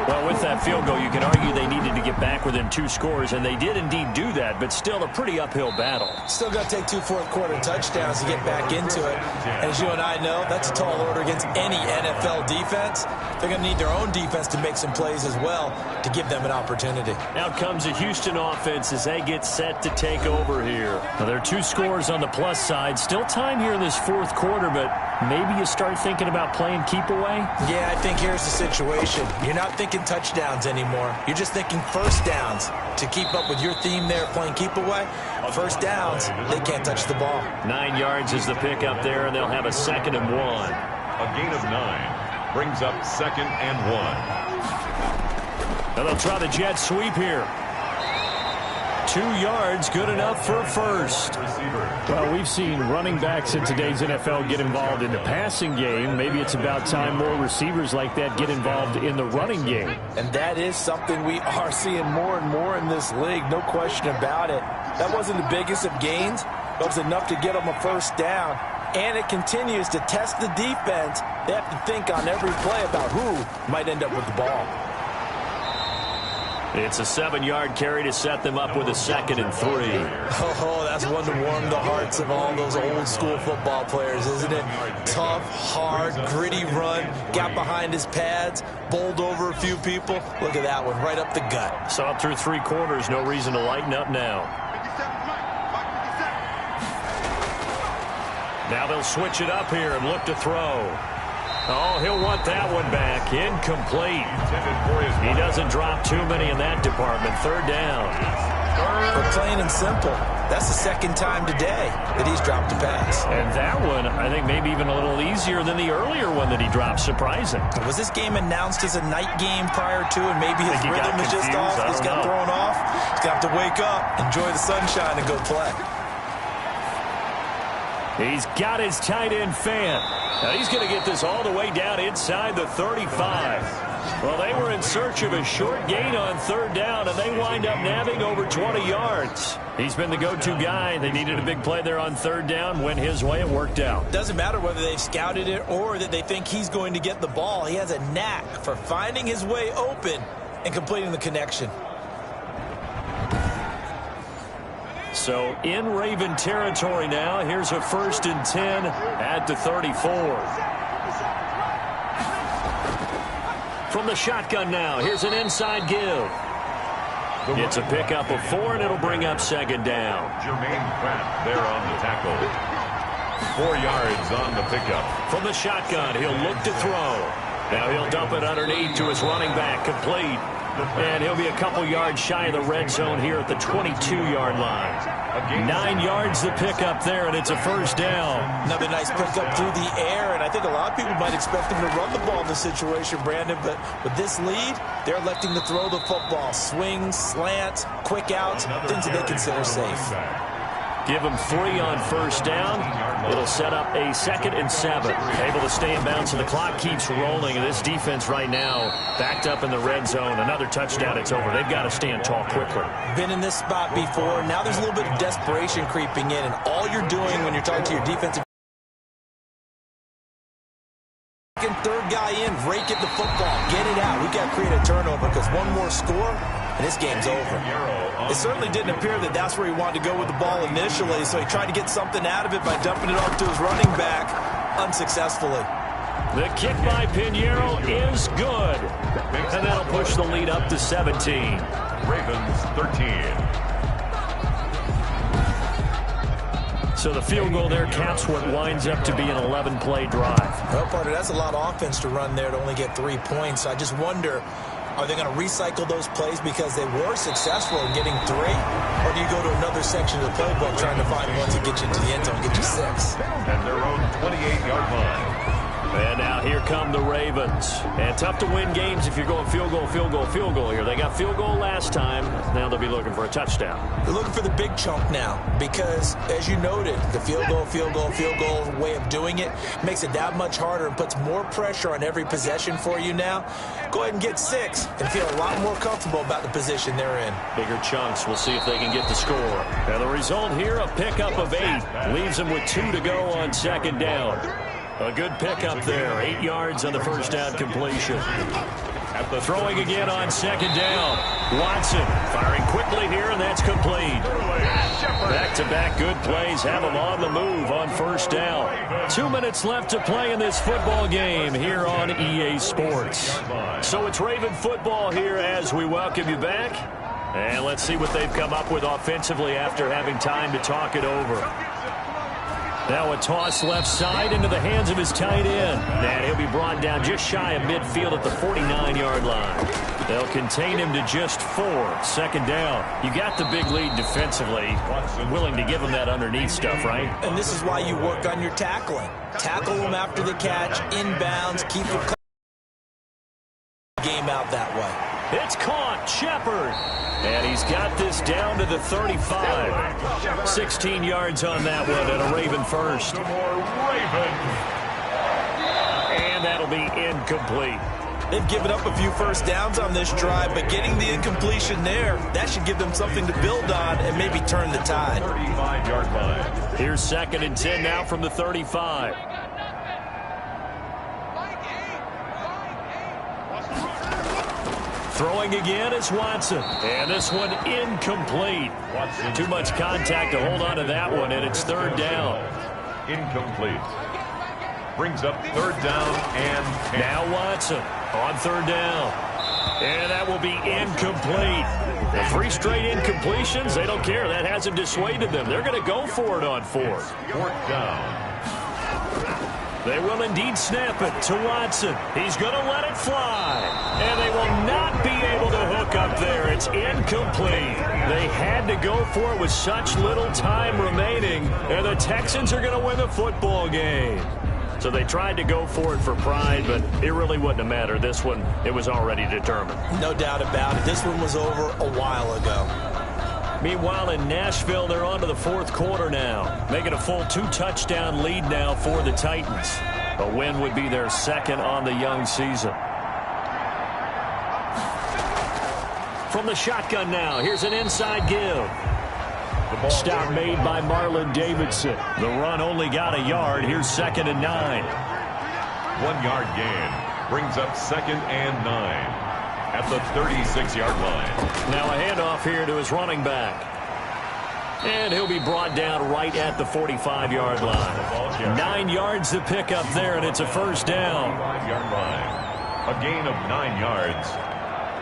Well, with that field goal, you can argue they needed to get back within 2 scores, and they did indeed do that, but still a pretty uphill battle. Still got to take 2 fourth-quarter touchdowns to get back into it. As you and I know, that's a tall order against any NFL defense. They're going to need their own defense to make some plays as well to give them an opportunity. Out comes the Houston offense as they get set to take over here. Now, there are 2 scores on the plus side. Still time here in this 4th quarter, but maybe you start thinking about playing keep away? Yeah, I think here's the situation. You're not thinking touchdowns anymore. You're just thinking first downs. To keep up with your theme there, playing keep away, first downs, they can't touch the ball. 9 yards is the pickup there, and they'll have a 2nd and 1. A gain of 9 brings up 2nd and 1. Now they'll try the jet sweep here. 2 yards, good enough for a first. Well, we've seen running backs in today's NFL get involved in the passing game. Maybe it's about time more receivers like that get involved in the running game. And that is something we are seeing more and more in this league, no question about it. That wasn't the biggest of gains, but it was enough to get them a first down. And it continues to test the defense. They have to think on every play about who might end up with the ball. It's a 7-yard carry to set them up with a 2nd and 3. Oh, that's one to warm the hearts of all those old-school football players, isn't it? Tough, hard, gritty run, got behind his pads, bowled over a few people. Look at that one, right up the gut. Saw it through 3 quarters, no reason to lighten up now. Now they'll switch it up here and look to throw. Oh, he'll want that one back. Incomplete. He doesn't drop too many in that department. 3rd down. But plain and simple, that's the 2nd time today that he's dropped a pass. And that one, I think, maybe even a little easier than the earlier one that he dropped. Surprising. Was this game announced as a night game prior to, and maybe his rhythm is just off? He's got thrown off. He's got to wake up, enjoy the sunshine, and go play. He's got his tight end fan. Now he's going to get this all the way down inside the 35. Well, they were in search of a short gain on 3rd down, and they wind up nabbing over 20 yards. He's been the go-to guy. They needed a big play there on 3rd down. Went his way. It worked out. Doesn't matter whether they've scouted it or that they think he's going to get the ball. He has a knack for finding his way open and completing the connection. So in Raven territory now. Here's a 1st and 10 at the 34. From the shotgun now, here's an inside give. It's a pickup of 4, and it'll bring up 2nd down. Jermaine Pratt there on the tackle. 4 yards on the pickup. From the shotgun, he'll look to throw. Now he'll dump it underneath to his running back, complete. And he'll be a couple yards shy of the red zone here at the 22-yard line. 9 yards to pick up there, and it's a first down. Another nice pickup through the air, and I think a lot of people might expect him to run the ball in this situation, Brandon, but with this lead, they're electing to throw the football. Swings, slants, quick outs, things that they consider safe. Give them 3 on first down. It'll set up a 2nd and 7. Able to stay in bounds, and the clock keeps rolling. And this defense right now backed up in the red zone. Another touchdown, it's over. They've got to stand tall quickly. Been in this spot before. Now there's a little bit of desperation creeping in, and all you're doing when you're talking to your defensive third guy in, rake at the football, get it out. We got to create a turnover because one more score, and this game's over. It certainly didn't appear that that's where he wanted to go with the ball initially, so he tried to get something out of it by dumping it off to his running back unsuccessfully. The kick by Pinheiro is good, and that'll push the lead up to 17. Ravens 13. So the field goal there caps what winds up to be an 11-play drive. Well, partner, that's a lot of offense to run there to only get 3 points. I just wonder, are they going to recycle those plays because they were successful in getting 3? Or do you go to another section of the playbook trying to find ones that get you into the end zone and get you 6? And their own 28-yard line. And now here come the Ravens. And tough to win games if you're going field goal, field goal, field goal here. They got field goal last time. Now they'll be looking for a touchdown. They're looking for the big chunk now because, as you noted, the field goal way of doing it makes it that much harder and puts more pressure on every possession for you now. Go ahead and get 6 and feel a lot more comfortable about the position they're in. Bigger chunks. We'll see if they can get the score. And the result here, a pickup of 8. Leaves them with 2 to go on 2nd down. A good pickup there. 8 yards on the first down completion. Throwing again on 2nd down. Watson firing quickly here, and that's complete. Back-to-back good plays have him on the move on first down. 2 minutes left to play in this football game here on EA Sports. So it's Raven football here as we welcome you back. And let's see what they've come up with offensively after having time to talk it over. Now a toss left side into the hands of his tight end. And he'll be brought down just shy of midfield at the 49-yard line. They'll contain him to just 4. 2nd down. You got the big lead defensively. Willing to give him that underneath stuff, right? And this is why you work on your tackling. Tackle them after the catch, inbounds, keep the game out that way. It's caught. Shepard. And he's got this down to the 35. 16 yards on that one, and a Raven first. And that'll be incomplete. They've given up a few first downs on this drive, but getting the incompletion there, that should give them something to build on and maybe turn the tide. 35-yard line. Here's 2nd and 10 now from the 35. Throwing again is Watson. And this one incomplete. Too much contact to hold on to that one, and it's 3rd down. Incomplete. Brings up 3rd down and 10. Now Watson on 3rd down. And that will be incomplete. The 3 straight incompletions, they don't care. That hasn't dissuaded them. They're going to go for it on 4th. 4th down. They will indeed snap it to Watson. He's going to let it fly. And they will not be able to hook up there. It's incomplete. They had to go for it with such little time remaining. And the Texans are going to win the football game. So they tried to go for it for pride, but it really wouldn't have mattered. This one, it was already determined. No doubt about it. This one was over a while ago. Meanwhile, in Nashville, they're on to the 4th quarter now, making a full 2-touchdown lead now for the Titans. A win would be their 2nd on the young season. From the shotgun now, here's an inside give. Stop made by Marlon Davidson. The run only got a yard. Here's 2nd and 9. 1-yard gain. Brings up 2nd and 9. At the 36-yard line. Now a handoff here to his running back. And he'll be brought down right at the 45-yard line. 9 yards to pick up there, and it's a first down. 5-yard line. A gain of 9 yards.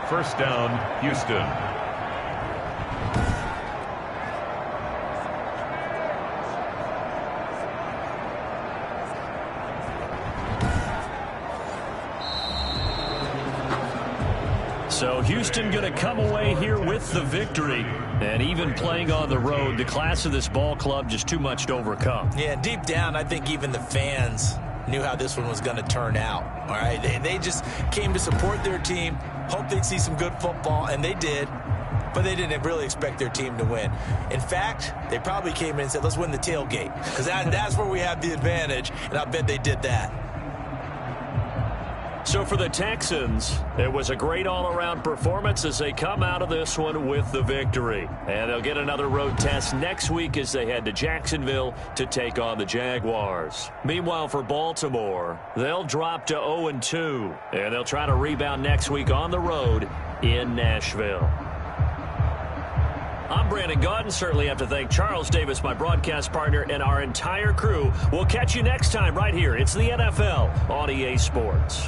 First down, Houston. So Houston going to come away here with the victory. And even playing on the road, the class of this ball club just too much to overcome. Yeah, deep down, I think even the fans knew how this one was going to turn out. All right, they just came to support their team, hoped they'd see some good football, and they did. But they didn't really expect their team to win. In fact, they probably came in and said, let's win the tailgate, because that's where we have the advantage, and I bet they did that. So for the Texans, it was a great all-around performance as they come out of this one with the victory. And they'll get another road test next week as they head to Jacksonville to take on the Jaguars. Meanwhile, for Baltimore, they'll drop to 0-2, and they'll try to rebound next week on the road in Nashville. I'm Brandon Gaudin. Certainly have to thank Charles Davis, my broadcast partner, and our entire crew. We'll catch you next time right here. It's the NFL on EA Sports.